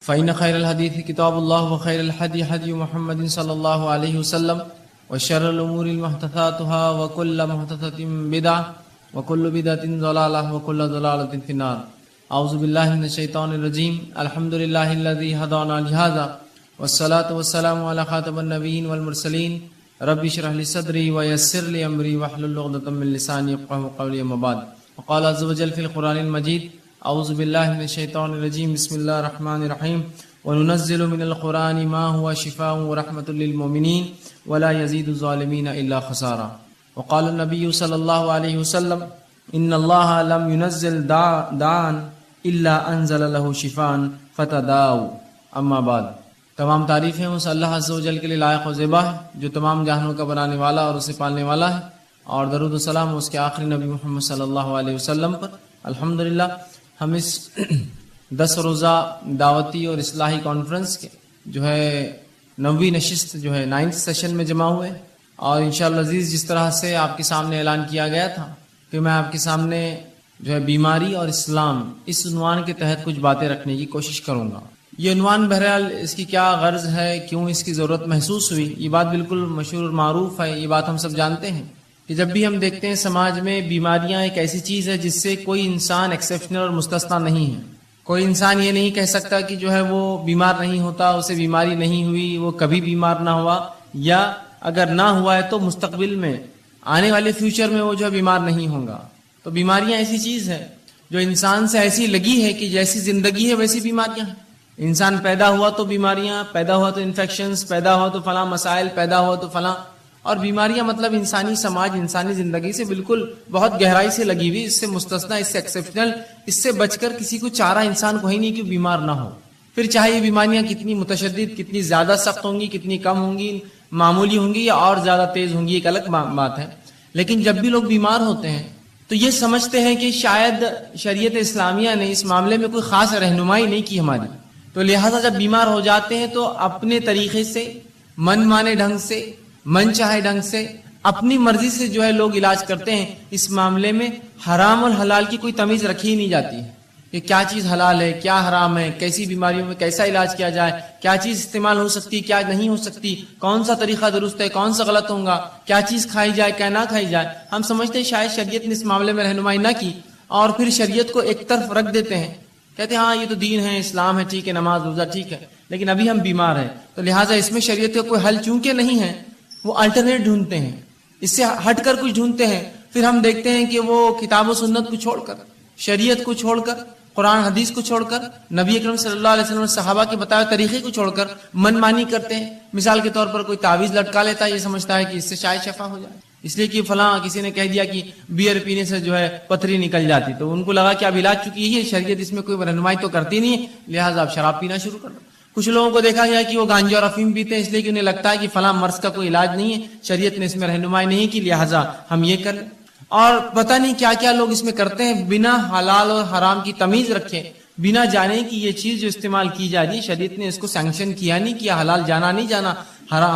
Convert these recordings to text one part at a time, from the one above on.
فإن خير الحديث كتاب الله وخير الهدي هدي محمد صلى الله عليه وسلم وشر الأمور محدثاتها وكل محدثة بدعة وكل بدعة ضلالة وكل ضلالة في النار. أعوذ بالله من الشيطان الرجيم. الحمد لله الذي هدانا لهذا والصلاة والسلام على خاتم النبيين والمرسلين. رب اشرح لي صدري ويسر لي أمري واحلل عقدة من لساني يفقهوا قولي. أما بعد. وقال عز وجل في القرآن المجيد: اعوذ باللہ من الشیطان الرجیم. بسم اللہ الرحمن الرحیم. وننزل من القرآن ما هو شفاء ورحمة للمؤمنین ولا يزيد الظالمین الا خسارا. وقال النبی صلی اللہ علیہ وسلم: ان اللہ لم ينزل داعا الا انزل له شفاء فتداؤوا. اما بعد. تمام تعریفیں اس اللہ عز و جل کے لیے لائق و زیبا ہے جو تمام جہانوں کا بنانے والا اور اسے پالنے والا ہے، اور درود و سلام اس کے آخری نبی محمد صلی اللہ علیہ وسلم پر. الحمدللہ ہم اس 10 روزہ دعوتی اور اصلاحی کانفرنس کے جو ہے 9ویں نشست جو ہے 9th سیشن میں جمع ہوئے، اور انشاءاللہ عزیز جس طرح سے آپ کے سامنے اعلان کیا گیا تھا کہ میں آپ کے سامنے جو ہے بیماری اور اسلام اس عنوان کے تحت کچھ باتیں رکھنے کی کوشش کروں گا. یہ عنوان بہرحال اس کی کیا غرض ہے، کیوں اس کی ضرورت محسوس ہوئی، یہ بات بالکل مشہور اور معروف ہے. یہ بات ہم سب جانتے ہیں کہ جب بھی ہم دیکھتے ہیں سماج میں بیماریاں ایک ایسی چیز ہے جس سے کوئی انسان ایکسیپشنل اور مستثنا نہیں ہے. کوئی انسان یہ نہیں کہہ سکتا کہ جو ہے وہ بیمار نہیں ہوتا، اسے بیماری نہیں ہوئی، وہ کبھی بیمار نہ ہوا، یا اگر نہ ہوا ہے تو مستقبل میں آنے والے فیوچر میں وہ جو ہے بیمار نہیں ہوگا. تو بیماریاں ایسی چیز ہے جو انسان سے ایسی لگی ہے کہ جیسی زندگی ہے ویسی بیماریاں ہیں. انسان پیدا ہوا تو بیماریاں، پیدا ہوا تو انفیکشنز، پیدا ہوا تو فلاں مسائل، پیدا ہوا تو فلاں. اور بیماریاں مطلب انسانی سماج، انسانی زندگی سے بالکل بہت گہرائی سے لگی ہوئی، اس سے مستثنا، اس سے ایکسیپشنل، اس سے بچ کر کسی کو چارہ انسان کو ہی نہیں کہ بیمار نہ ہو. پھر چاہے یہ بیماریاں کتنی متشدد، کتنی زیادہ سخت ہوں گی، کتنی کم ہوں گی، معمولی ہوں گی یا اور زیادہ تیز ہوں گی، ایک الگ بات ہے. لیکن جب بھی لوگ بیمار ہوتے ہیں تو یہ سمجھتے ہیں کہ شاید شریعت اسلامیہ نے اس معاملے میں کوئی خاص رہنمائی نہیں کی ہماری، تو لہٰذا جب بیمار ہو جاتے ہیں تو اپنے طریقے سے، من مانے ڈھنگ سے، من چاہے ڈھنگ سے، اپنی مرضی سے جو ہے لوگ علاج کرتے ہیں. اس معاملے میں حرام اور حلال کی کوئی تمیز رکھی ہی نہیں جاتی ہے کہ کیا چیز حلال ہے، کیا حرام ہے، کیسی بیماریوں میں کیسا علاج کیا جائے، کیا چیز استعمال ہو سکتی، کیا نہیں ہو سکتی، کون سا طریقہ درست ہے، کون سا غلط ہوگا، کیا چیز کھائی جائے، کیا نہ کھائی جائے. ہم سمجھتے ہیں شاید شریعت نے اس معاملے میں رہنمائی نہ کی، اور پھر شریعت کو ایک طرف رکھ دیتے ہیں، کہتے ہیں ہاں یہ تو دین ہے، اسلام ہے، ٹھیک ہے، نماز روزہ ٹھیک ہے، لیکن ابھی ہم بیمار ہیں تو لہٰذا اس میں شریعت کا کوئی حل چونکہ نہیں ہے، وہ الٹرنیٹ ڈھونڈتے ہیں، اس سے ہٹ کر کچھ ڈھونڈتے ہیں. پھر ہم دیکھتے ہیں کہ وہ کتاب و سنت کو چھوڑ کر، شریعت کو چھوڑ کر، قرآن حدیث کو چھوڑ کر، نبی اکرم صلی اللہ علیہ وسلم صحابہ کے بتائے طریقے کو چھوڑ کر من مانی کرتے ہیں. مثال کے طور پر کوئی تعویذ لٹکا لیتا ہے، یہ سمجھتا ہے کہ اس سے شاید شفا ہو جائے، اس لیے کہ فلاں کسی نے کہہ دیا کہ بیئر پینے سے جو ہے پتھری نکل جاتی، تو ان کو لگا کہ اب علاج چکی ہے، شریعت اس میں کوئی رہنمائی تو کرتی نہیں ہے، لہٰذا اب شراب پینا شروع کر دو. کچھ لوگوں کو دیکھا گیا کہ وہ گانجا اور افیم پیتے ہیں، اس لیے کہ انہیں لگتا ہے کہ فلاں مرض کا کوئی علاج نہیں ہے، شریعت نے اس میں رہنمائی نہیں کی، لہٰذا ہم یہ کر لیں. اور پتہ نہیں کیا کیا لوگ اس میں کرتے ہیں بنا حلال اور حرام کی تمیز رکھے، بنا جانے کہ یہ چیز جو استعمال کی جا رہی ہے شریعت نے اس کو سینکشن کیا نہیں کیا، حلال جانا نہیں جانا،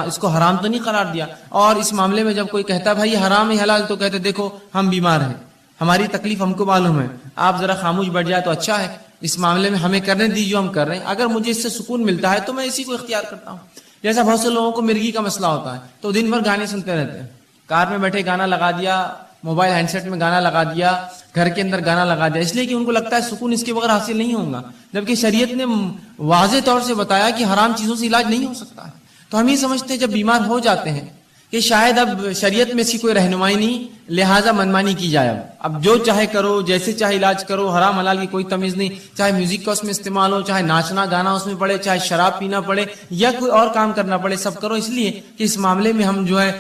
اس کو حرام تو نہیں قرار دیا. اور اس معاملے میں جب کوئی کہتا ہے بھائی حرام ہے حلال، تو کہتے دیکھو ہم بیمار ہیں، ہماری تکلیف ہم کو معلوم ہے، آپ ذرا خاموش بیٹھ جائے تو اچھا ہے، اس معاملے میں ہمیں کرنے دیجیے جو ہم کر رہے ہیں، اگر مجھے اس سے سکون ملتا ہے تو میں اسی کو اختیار کرتا ہوں. جیسا بہت سے لوگوں کو مرغی کا مسئلہ ہوتا ہے تو دن بھر گانے سنتے رہتے ہیں، کار میں بیٹھے گانا لگا دیا، موبائل ہینڈ سیٹ میں گانا لگا دیا، گھر کے اندر گانا لگا دیا، اس لیے کہ ان کو لگتا ہے سکون اس کے بغیر حاصل نہیں ہوگا، جبکہ شریعت نے واضح طور سے بتایا کہ حرام چیزوں سے علاج نہیں ہو سکتا ہے. تو ہم یہ سمجھتے ہیں جب بیمار ہو جاتے ہیں کہ شاید اب شریعت میں اس کی کوئی رہنمائی نہیں، لہٰذا منمانی کی جائے، اب جو چاہے کرو، جیسے چاہے علاج کرو، حرام حلال کی کوئی تمیز نہیں، چاہے میوزک کا اس میں استعمال ہو، چاہے ناچنا گانا اس میں پڑے، چاہے شراب پینا پڑے یا کوئی اور کام کرنا پڑے، سب کرو، اس لیے کہ اس معاملے میں ہم جو ہے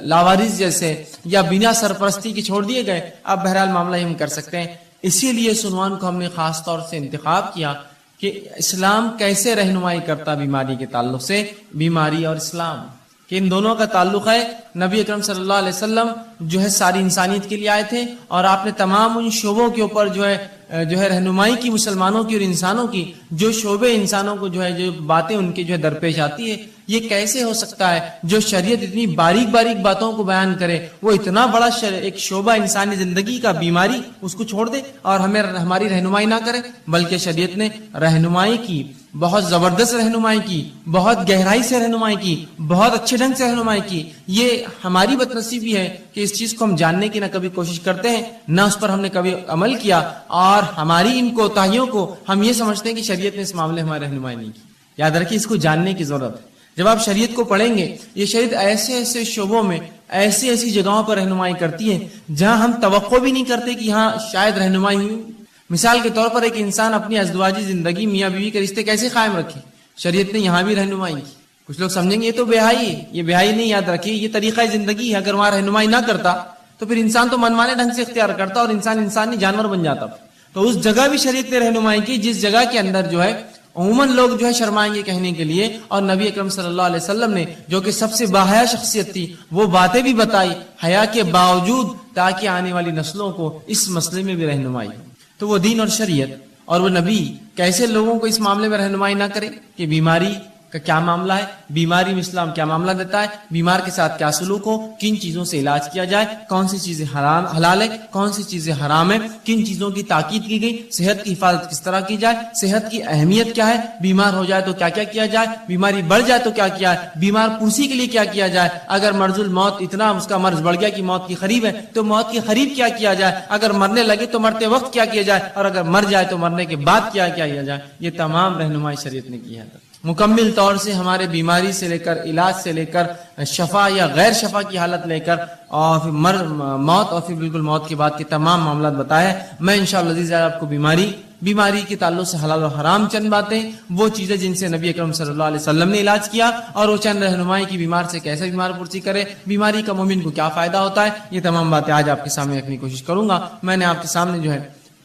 لاوارث جیسے یا بنا سرپرستی کے چھوڑ دیے گئے، اب بہرحال معاملہ ہم کر سکتے ہیں. اسی لیے اس عنوان کو ہم نے خاص طور سے انتخاب کیا کہ اسلام کیسے رہنمائی کرتا بیماری کے تعلق سے، بیماری اور اسلام کہ ان دونوں کا تعلق ہے. نبی اکرم صلی اللہ علیہ وسلم جو ہے ساری انسانیت کے لیے آئے تھے، اور آپ نے تمام ان شعبوں کے اوپر جو ہے رہنمائی کی، مسلمانوں کی اور انسانوں کی، جو شعبے انسانوں کو جو ہے جو باتیں ان کے جو ہے درپیش آتی ہے. یہ کیسے ہو سکتا ہے جو شریعت اتنی باریک باریک باتوں کو بیان کرے، وہ اتنا بڑا ایک شعبہ انسانی زندگی کا بیماری اس کو چھوڑ دے اور ہماری رہنمائی نہ کرے، بلکہ شریعت نے رہنمائی کی بہت زبردست رہنمائی کی، بہت گہرائی سے رہنمائی کی، بہت اچھے ڈھنگ سے رہنمائی کی. یہ ہماری بدنصیبی ہے کہ اس چیز کو ہم جاننے کی نہ کبھی کوشش کرتے ہیں، نہ اس پر ہم نے کبھی عمل کیا، اور ہماری ان کوتاہیوں کو ہم یہ سمجھتے ہیں کہ شریعت نے اس معاملے ہماری رہنمائی نہیں کی. یاد رکھیے، اس کو جاننے کی ضرورت ہے. جب آپ شریعت کو پڑھیں گے، یہ شریعت ایسے ایسے شعبوں میں ایسی ایسی جگہوں پر رہنمائی کرتی ہے جہاں ہم توقع بھی نہیں کرتے کہ یہاں شاید رہنمائی ہوئی. مثال کے طور پر ایک انسان اپنی ازدواجی زندگی، میاں بیوی کے رشتے کیسے قائم رکھے، شریعت نے یہاں بھی رہنمائی کی. کچھ لوگ سمجھیں گے یہ تو بےحائی ہے، یہ بےحائی نہیں. یاد رکھیے، یہ طریقہ زندگی ہے. اگر وہاں رہنمائی نہ کرتا تو پھر انسان تو منمانے ڈھنگ سے اختیار کرتا اور انسان نہیں جانور بن جاتا. تو اس جگہ بھی شریعت نے رہنمائی کی جس جگہ کے اندر جو ہے عموماً لوگ جو ہے شرمائیں گے کہنے کے لیے، اور نبی اکرم صلی اللہ علیہ وسلم نے جو کہ سب سے باحیا شخصیت تھی وہ باتیں بھی بتائی حیا کے باوجود، تاکہ آنے والی نسلوں کو اس مسئلے میں بھی رہنمائی ہو. تو وہ دین اور شریعت اور وہ نبی کیسے لوگوں کو اس معاملے میں رہنمائی نہ کرے کہ بیماری کا کیا معاملہ ہے، بیماری میں اسلام کیا معاملہ دیتا ہے، بیمار کے ساتھ کیا سلوک ہو، کن چیزوں سے علاج کیا جائے، کون سی چیزیں حلال ہے، کون سی چیزیں حرام ہے، کن چیزوں کی تاکید کی گئی، صحت کی حفاظت کس طرح کی جائے، صحت کی اہمیت کیا ہے، بیمار ہو جائے تو کیا کیا کیا جائے، بیماری بڑھ جائے تو کیا کیا ہے، بیمار پرسی کے لیے کیا کیا جائے، اگر مرض الموت اتنا اس کا مرض بڑھ گیا کہ موت کی قریب ہے تو موت کی قریب کیا کیا جائے، اگر مرنے لگے تو مرتے وقت کیا کیا جائے، اور اگر مر جائے تو مرنے کے بعد کیا کیا جائے. یہ تمام رہنمائی شریعت نے کی ہے. مکمل طور سے ہمارے بیماری سے لے کر علاج سے لے کر شفا یا غیر شفا کی حالت لے کر اور پھر موت اور پھر بالکل موت کے بعد کے تمام معاملات بتائے. میں انشاءاللہ عزیز آپ کو بیماری کے تعلق سے حلال و حرام چند باتیں، وہ چیزیں جن سے نبی اکرم صلی اللہ علیہ وسلم نے علاج کیا، اور وہ چند رہنمائی کی بیمار سے کیسے بیمار پرسی کرے، بیماری کا مومن کو کیا فائدہ ہوتا ہے، یہ تمام باتیں آج آپ کے سامنے رکھنے کی کوشش کروں گا. میں نے آپ کے سامنے جو ہے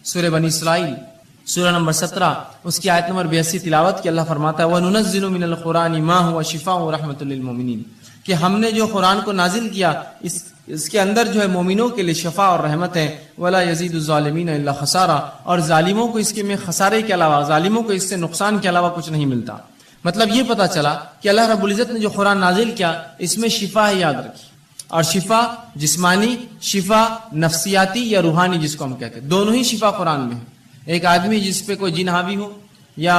سورہ بنی اسرائیل سورہ نمبر 17 اس کی آیت نمبر 82 تلاوت کی. اللہ فرماتا ہے وَنُنَزِّلُ مِنَ الْقُرْآنِ مَا هُوَ شِفَاءٌ وَرَحْمَةٌ لِّلْمُؤْمِنِينَ، کہ ہم نے جو قرآن کو نازل کیا اس کے اندر جو ہے مومنوں کے لیے شفا اور رحمت ہے. وَلَا يَزِيدُ الظَّالِمِينَ إِلَّا خَسَارًا، اور ظالموں کو اس کے میں خسارے کے علاوہ، ظالموں کو اس سے نقصان کے علاوہ کچھ نہیں ملتا. مطلب یہ پتا چلا کہ اللہ رب العزت نے جو قرآن نازل کیا اس میں شفا ہے. یاد رکھیے، اور شفا جسمانی، شفا نفسیاتی یا روحانی جس کو ہم کہتے ہیں، دونوں ہی شفا قرآن میں ہے. ایک آدمی جس پہ کوئی جن حاوی ہو یا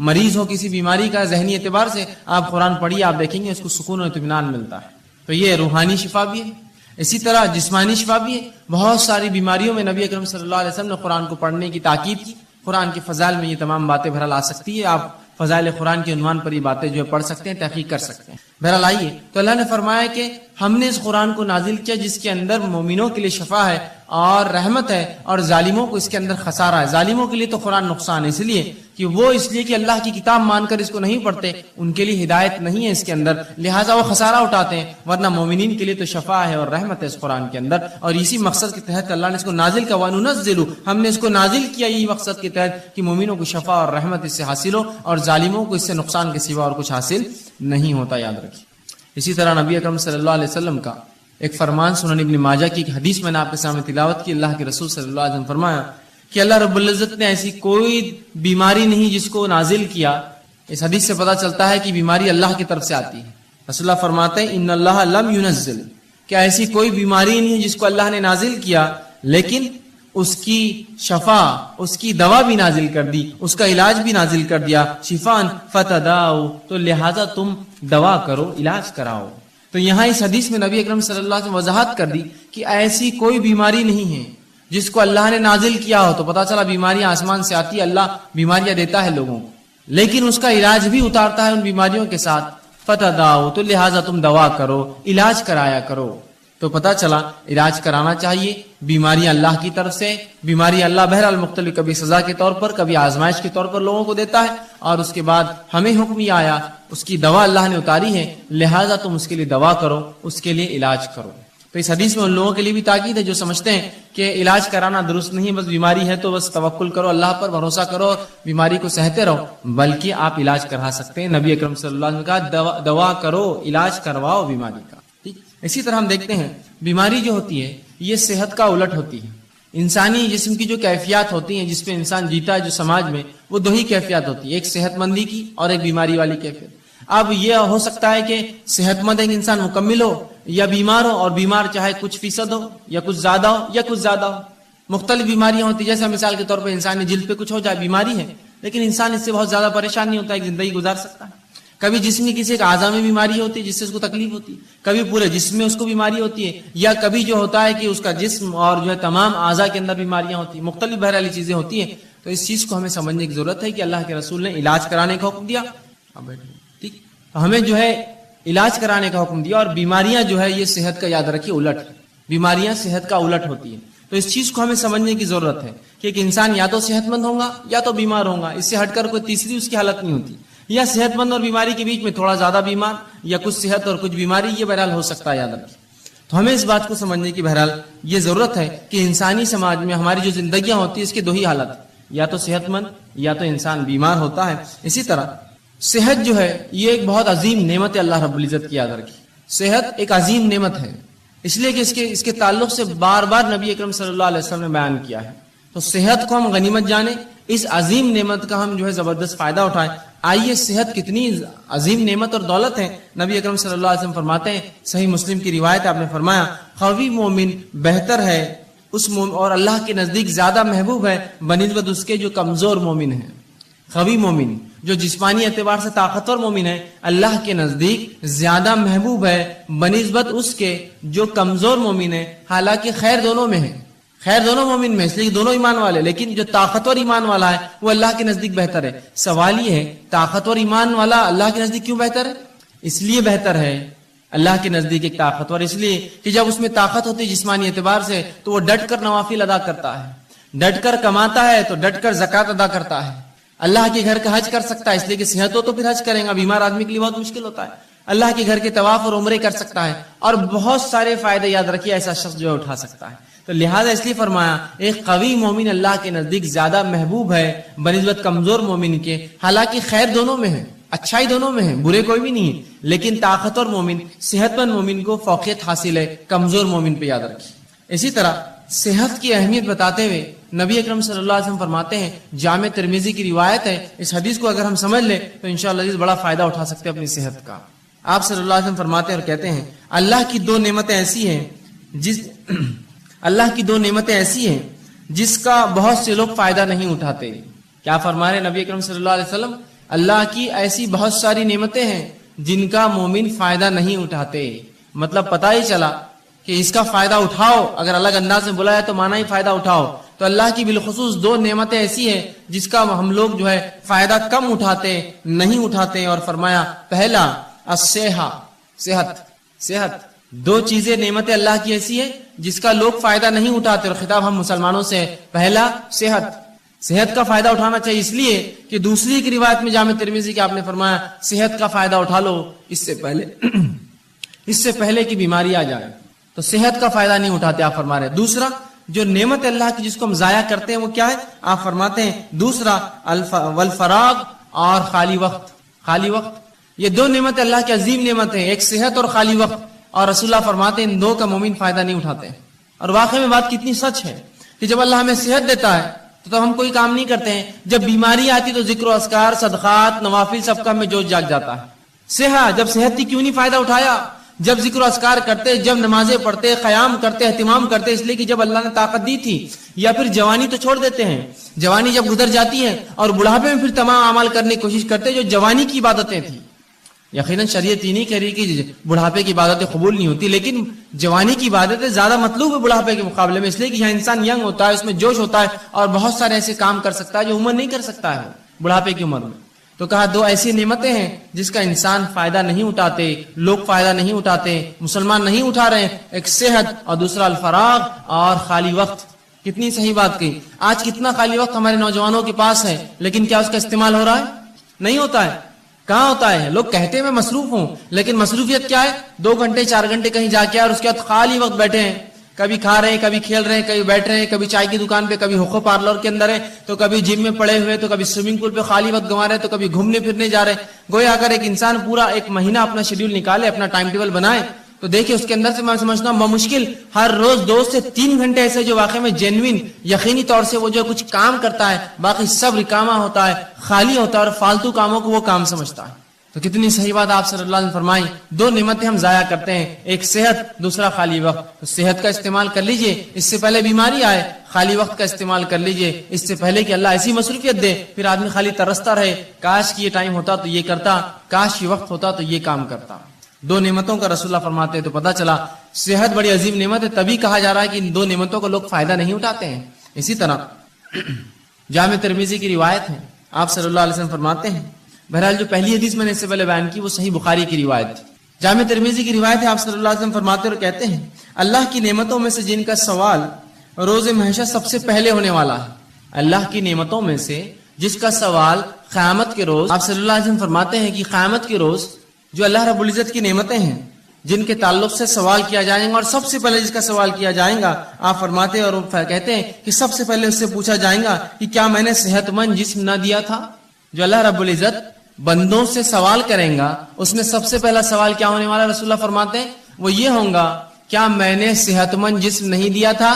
مریض ہو کسی بیماری کا، ذہنی اعتبار سے آپ قرآن پڑھیے، آپ دیکھیں گے اس کو سکون و اطمینان ملتا ہے. تو یہ روحانی شفا بھی ہے. اسی طرح جسمانی شفا بھی ہے. بہت ساری بیماریوں میں نبی اکرم صلی اللہ علیہ وسلم نے قرآن کو پڑھنے کی تاکید کی. قرآن کے فضائل میں یہ تمام باتیں بہرحال آ سکتی ہے. آپ فضائل قرآن کے عنوان پر یہ باتیں جو ہے پڑھ سکتے ہیں، تحقیق کر سکتے ہیں. بہرحال آئیے، تو اللہ نے فرمایا کہ ہم نے اس قرآن کو نازل کیا جس کے اندر مومنوں کے لیے شفا ہے اور رحمت ہے، اور ظالموں کو اس کے اندر خسارہ ہے. ظالموں کے لیے تو قرآن نقصان ہے، اس لیے کہ اللہ کی کتاب مان کر اس کو نہیں پڑھتے، ان کے لیے ہدایت نہیں ہے اس کے اندر، لہٰذا وہ خسارہ اٹھاتے ہیں. ورنہ مومنین کے لیے تو شفا ہے اور رحمت ہے اس قرآن کے اندر. اور اسی مقصد کے تحت اللہ نے اس کو نازل کیا. وَنُنَزِّلُ، ہم نے اس کو نازل کیا یہی مقصد کے تحت کہ مومنوں کو شفا اور رحمت اس سے حاصل ہو، اور ظالموں کو اس سے نقصان کے سوا اور کچھ حاصل نہیں ہوتا. یاد رکھیے. اسی طرح نبی اکرم صلی اللہ علیہ وسلم کا ایک فرمان سنن ابن ماجہ کی ایک حدیث میں نے آپ کے سامنے تلاوت کی. اللہ کے رسول صلی اللہ علیہ وسلم فرمایا کہ اللہ رب العزت نے ایسی کوئی بیماری نہیں جس کو نازل کیا. اس حدیث سے پتہ چلتا ہے کہ بیماری اللہ کی طرف سے آتی ہے. رسول اللہ فرماتے ہیں ان اللہ لم ينزل، کہ ایسی کوئی بیماری نہیں ہے جس کو اللہ نے نازل کیا لیکن اس کی شفا، اس کی دوا بھی نازل کر دی، اس کا علاج بھی نازل کر دیا. شفان فتداؤ، تو لہذا تم دوا کرو، علاج کراؤ. تو یہاں اس حدیث میں نبی اکرم صلی اللہ علیہ وسلم وضاحت کر دی کہ ایسی کوئی بیماری نہیں ہے جس کو اللہ نے نازل کیا ہو. تو پتا چلا بیماریاں آسمان سے آتی ہے، اللہ بیماریاں دیتا ہے لوگوں کو، لیکن اس کا علاج بھی اتارتا ہے ان بیماریوں کے ساتھ. فتداؤ، تو لہذا تم دوا کرو، علاج کرایا کرو. تو پتا چلا علاج کرانا چاہیے. بیماریاں اللہ کی طرف سے، بیماری اللہ بہرحال مختلف، کبھی سزا کے طور پر، کبھی آزمائش کے طور پر لوگوں کو دیتا ہے، اور اس کے بعد ہمیں حکم یہ آیا، اس کی دوا اللہ نے اتاری ہے، لہٰذا تم اس کے لیے دوا کرو، اس کے لیے علاج کرو. تو اس حدیث میں ان لوگوں کے لیے بھی تاکید ہے جو سمجھتے ہیں کہ علاج کرانا درست نہیں، بس بیماری ہے تو بس توکل کرو، اللہ پر بھروسہ کرو، بیماری کو سہتے رہو، بلکہ آپ علاج کرا سکتے ہیں. نبی اکرم صلی اللہ علیہ وسلم نے کہا دوا کرو، علاج کرواؤ بیماری کا. اسی طرح ہم دیکھتے ہیں بیماری جو ہوتی ہے یہ صحت کا الٹ ہوتی ہے. انسانی جسم کی جو کیفیات ہوتی ہیں جس پہ انسان جیتا ہے جو سماج میں، وہ دو ہی کیفیات ہوتی ہے، ایک صحت مندی کی اور ایک بیماری والی کیفیت. اب یہ ہو سکتا ہے کہ صحت مند ایک انسان مکمل ہو یا بیمار ہو، اور بیمار چاہے کچھ فیصد ہو یا کچھ زیادہ ہو یا کچھ زیادہ ہو. مختلف بیماریاں ہوتی ہیں، جیسے مثال کے طور پر انسانی جلد پہ کچھ ہو جائے، بیماری ہے، لیکن انسان اس سے بہت زیادہ پریشان نہیں ہوتا، ایک زندگی گزار سکتا ہے۔ کبھی جسم میں کسی ایک اعضاء میں بیماری ہوتی ہے جس سے اس کو تکلیف ہوتی ہے، کبھی پورے جسم میں اس کو بیماری ہوتی ہے، یا کبھی جو ہوتا ہے کہ اس کا جسم اور جو ہے تمام اعضاء کے اندر بیماریاں ہوتی ہیں، مختلف بہرحال چیزیں ہوتی ہیں۔ تو اس چیز کو ہمیں سمجھنے کی ضرورت ہے کہ اللہ کے رسول نے علاج کرانے کا حکم دیا، ٹھیک، تو ہمیں جو ہے علاج کرانے کا حکم دیا، اور بیماریاں جو ہے یہ صحت کا یاد رکھیے الٹ ہے، بیماریاں صحت کا الٹ ہوتی ہیں۔ تو اس چیز کو ہمیں سمجھنے کی ضرورت ہے کہ ایک انسان یا تو صحت مند ہوگا یا تو بیمار ہوگا، اس سے ہٹ کر کوئی تیسری اس کی حالت نہیں ہوتی، یا صحت مند اور بیماری کے بیچ میں تھوڑا زیادہ بیمار، یا کچھ صحت اور کچھ بیماری، یہ بہرحال ہو سکتا ہے، یاد رکھیے۔ تو ہمیں اس بات کو سمجھنے کی بہرحال یہ ضرورت ہے کہ انسانی سماج میں ہماری جو زندگیاں ہوتی ہیں اس کی دو ہی حالت ہے، یا تو صحت مند یا تو انسان بیمار ہوتا ہے۔ اسی طرح صحت جو ہے یہ ایک بہت عظیم نعمت ہے اللہ رب العزت کی، یاد رکھیے صحت ایک عظیم نعمت ہے، اس لیے کہ اس کے تعلق سے بار بار نبی اکرم صلی اللہ علیہ وسلم نے بیان کیا ہے۔ تو صحت کو ہم غنیمت جانیں، اس عظیم نعمت کا ہم جو ہے زبردست فائدہ اٹھائیں۔ آئیے صحت کتنی عظیم نعمت اور دولت ہے، نبی اکرم صلی اللہ علیہ وسلم فرماتے ہیں، صحیح مسلم کی روایت آپ نے فرمایا، قوی مومن بہتر ہے اس مومن اور اللہ کے نزدیک زیادہ محبوب ہے بنسبت اس کے جو کمزور مومن ہیں۔ قوی مومن جو جسمانی اعتبار سے طاقتور مومن ہے، اللہ کے نزدیک زیادہ محبوب ہے بنسبت اس کے جو کمزور مومن ہے، حالانکہ خیر دونوں میں ہے، خیر دونوں مومن میں، اس لیے دونوں ایمان والے، لیکن جو طاقتور ایمان والا ہے وہ اللہ کے نزدیک بہتر ہے۔ سوال یہ ہے طاقتور ایمان والا اللہ کے نزدیک کیوں بہتر ہے؟ اس لیے بہتر ہے اللہ کے نزدیک ایک طاقتور، اس لیے کہ جب اس میں طاقت ہوتی ہے جسمانی اعتبار سے تو وہ ڈٹ کر نوافل ادا کرتا ہے، ڈٹ کر کماتا ہے تو ڈٹ کر زکوٰۃ ادا کرتا ہے، اللہ کے گھر کا حج کر سکتا ہے، اس لیے کہ صحت ہو تو پھر حج کریں گا، بیمار آدمی کے لیے بہت مشکل ہوتا ہے، اللہ کے گھر کے طواف اور عمرے کر سکتا ہے، اور بہت سارے فائدے یاد رکھیے ایسا شخص جو ہے اٹھا سکتا ہے۔ تو لہٰذا اس لیے فرمایا ایک قوی مومن اللہ کے نزدیک زیادہ محبوب ہے بنسبت کمزور مومن کے، حالانکہ خیر دونوں میں ہے، اچھائی دونوں میں ہے، برے کوئی بھی نہیں ہے، لیکن طاقتور مومن صحت مند مومن کو فوقیت حاصل ہے کمزور مومن پہ، یاد رکھیے۔ اسی طرح صحت کی اہمیت بتاتے ہوئے نبی اکرم صلی اللہ علیہ وسلم فرماتے ہیں، جامع ترمذی کی روایت ہے، اس حدیث کو اگر ہم سمجھ لیں تو انشاءاللہ بڑا فائدہ اٹھا سکتے ہیں اپنی صحت کا۔ آپ صلی اللہ علیہ وسلم فرماتے ہیں اور کہتے ہیں، اللہ کی دو نعمتیں ایسی ہیں جس کا بہت سے لوگ فائدہ نہیں اٹھاتے۔ کیا فرما رہے نبی اکرم صلی اللہ علیہ وسلم؟ اللہ کی ایسی بہت ساری نعمتیں ہیں جن کا مومن فائدہ نہیں اٹھاتے۔ مطلب پتہ ہی چلا کہ اس کا فائدہ اٹھاؤ، اگر الگ انداز میں بولا ہے تو مانا ہی فائدہ اٹھاؤ۔ تو اللہ کی بالخصوص دو نعمتیں ایسی ہیں جس کا ہم لوگ جو ہے فائدہ کم اٹھاتے، نہیں اٹھاتے، اور فرمایا پہلا صحت۔ دو چیزیں نعمتیں اللہ کی ایسی ہے جس کا لوگ فائدہ نہیں اٹھاتے، اور خطاب ہم مسلمانوں سے، پہلا صحت کا فائدہ اٹھانا چاہیے، اس لیے کہ دوسری کی روایت میں جامع ترمذی کی آپ نے فرمایا صحت کا فائدہ اٹھا لو اس سے پہلے کہ بیماری آ جائے، تو صحت کا فائدہ نہیں اٹھاتے آپ فرما رہے۔ دوسرا جو نعمت اللہ کی جس کو ہم ضائع کرتے ہیں وہ کیا ہے؟ آپ فرماتے ہیں دوسرا والفراغ اور خالی وقت۔ یہ دو نعمت اللہ کی عظیم نعمت ہیں، ایک صحت اور خالی وقت، اور رسول اللہ فرماتے ہیں ان دو کا مومن فائدہ نہیں اٹھاتے ہیں۔ اور واقعی میں بات کتنی سچ ہے کہ جب اللہ ہمیں صحت دیتا ہے تو ہم کوئی کام نہیں کرتے ہیں، جب بیماری آتی تو ذکر و اذکار، صدقات، نوافل سب کا ہمیں جوش جاگ جاتا ہے۔ جب صحت تھی کیوں نہیں فائدہ اٹھایا؟ جب ذکر و اذکار کرتے، جب نمازیں پڑھتے، قیام کرتے، اہتمام کرتے، اس لیے کہ جب اللہ نے طاقت دی تھی۔ یا پھر جوانی تو چھوڑ دیتے ہیں، جوانی جب گزر جاتی ہے اور بڑھاپے میں پھر تمام اعمال کرنے کی کوشش کرتے جو جوانی کی عبادتیں تھیں۔ یقیناً شریعت یہ نہیں کہہ رہی کہ بڑھاپے کی عبادتیں قبول نہیں ہوتی، لیکن جوانی کی عبادتیں زیادہ مطلوب ہے بڑھاپے کے مقابلے میں، اس لیے کہ یہاں انسان ینگ ہوتا ہے، اس میں جوش ہوتا ہے، اور بہت سارے ایسے کام کر سکتا ہے جو عمر نہیں کر سکتا ہے بڑھاپے کی عمر میں۔ تو کہا دو ایسی نعمتیں ہیں جس کا انسان فائدہ نہیں اٹھاتے، لوگ فائدہ نہیں اٹھاتے، مسلمان نہیں اٹھا رہے ہیں، ایک صحت اور دوسرا الفراغ اور خالی وقت۔ کتنی صحیح بات کہی۔ آج کتنا خالی وقت ہمارے نوجوانوں کے پاس ہے، لیکن کیا اس کا استعمال ہو رہا ہے؟ نہیں ہوتا ہے۔ کہاں ہوتا ہے؟ لوگ کہتے ہیں میں مصروف ہوں، لیکن مصروفیت کیا ہے؟ 2 گھنٹے 4 گھنٹے کہیں جا کے اور اس کے بعد خالی وقت بیٹھے ہیں، کبھی کھا رہے ہیں، کبھی کھیل رہے ہیں، کبھی بیٹھ رہے ہیں، کبھی چائے کی دکان پہ، کبھی ہوکو پارلر کے اندر ہے، تو کبھی جم میں پڑے ہوئے، تو کبھی سوئمنگ پول پہ خالی وقت گنوا رہے ہیں، تو کبھی گھومنے پھرنے جا رہے ہیں۔ گویا اگر ایک انسان پورا 1 مہینہ اپنا شیڈیول نکالے، اپنا ٹائم ٹیبل بنائے، تو دیکھیں اس کے اندر سے میں سمجھتا ہوں بمشکل ہر روز 2 سے 3 گھنٹے ایسے جو واقعی میں جینوین یقینی طور سے وہ جو کچھ کام کرتا ہے، باقی سب رکامہ ہوتا ہے، خالی ہوتا ہے، اور فالتو کاموں کو وہ کام سمجھتا ہے۔ تو تو کتنی صحیح بات آپ صلی اللہ علیہ وسلم فرمائی. 2 نعمتیں ہم ضائع کرتے ہیں, ایک صحت, دوسرا خالی وقت. تو صحت کا استعمال کر لیجئے, اس سے پہلے بیماری آئے. خالی وقت کا استعمال کر لیجئے, اس سے پہلے کہ اللہ ایسی مصروفیت دے پھر آدمی خالی ترستا رہے, کاش کہ یہ ٹائم ہوتا تو یہ کرتا, کاش یہ وقت ہوتا تو یہ کام کرتا. 2 نعمتوں کا رسول اللہ فرماتے ہیں. تو پتہ چلا صحت بڑی عظیم نعمت ہے, تبھی کہا جا رہا ہے کہ ان 2 نعمتوں کا لوگ فائدہ نہیں اٹھاتے ہیں. اسی طرح جامع ترمذی کی روایت ہے, آپ صلی اللہ علیہ وسلم فرماتے ہیں, بہرحال جو پہلی حدیث میں نے اس سے پہلے بیان کی وہ صحیح بخاری کی روایت تھی. جامع ترمذی کی روایت ہے, آپ صلی اللہ علیہ وسلم فرماتے اور کہتے ہیں, اللہ کی نعمتوں میں سے جن کا سوال روز محشر سب سے پہلے ہونے والا ہے. اللہ کی نعمتوں میں سے جس کا سوال قیامت کے روز, آپ صلی اللہ علیہ وسلم فرماتے ہیں کہ قیامت کے روز جو اللہ رب العزت کی نعمتیں ہیں جن کے تعلق سے سوال کیا جائے گا, اور سب سے پہلے جس کا سوال کیا جائے گا, آپ فرماتے اور کہتے ہیں کہ سب سے پہلے اس سے پوچھا جائے گا کہ کیا میں نے صحت مند جسم نہ دیا تھا. جو اللہ رب العزت بندوں سے سوال کریں گا اس میں سب سے پہلا سوال کیا ہونے والا, رسول اللہ فرماتے ہیں وہ یہ ہوگا, کیا میں نے صحت مند جسم نہیں دیا تھا,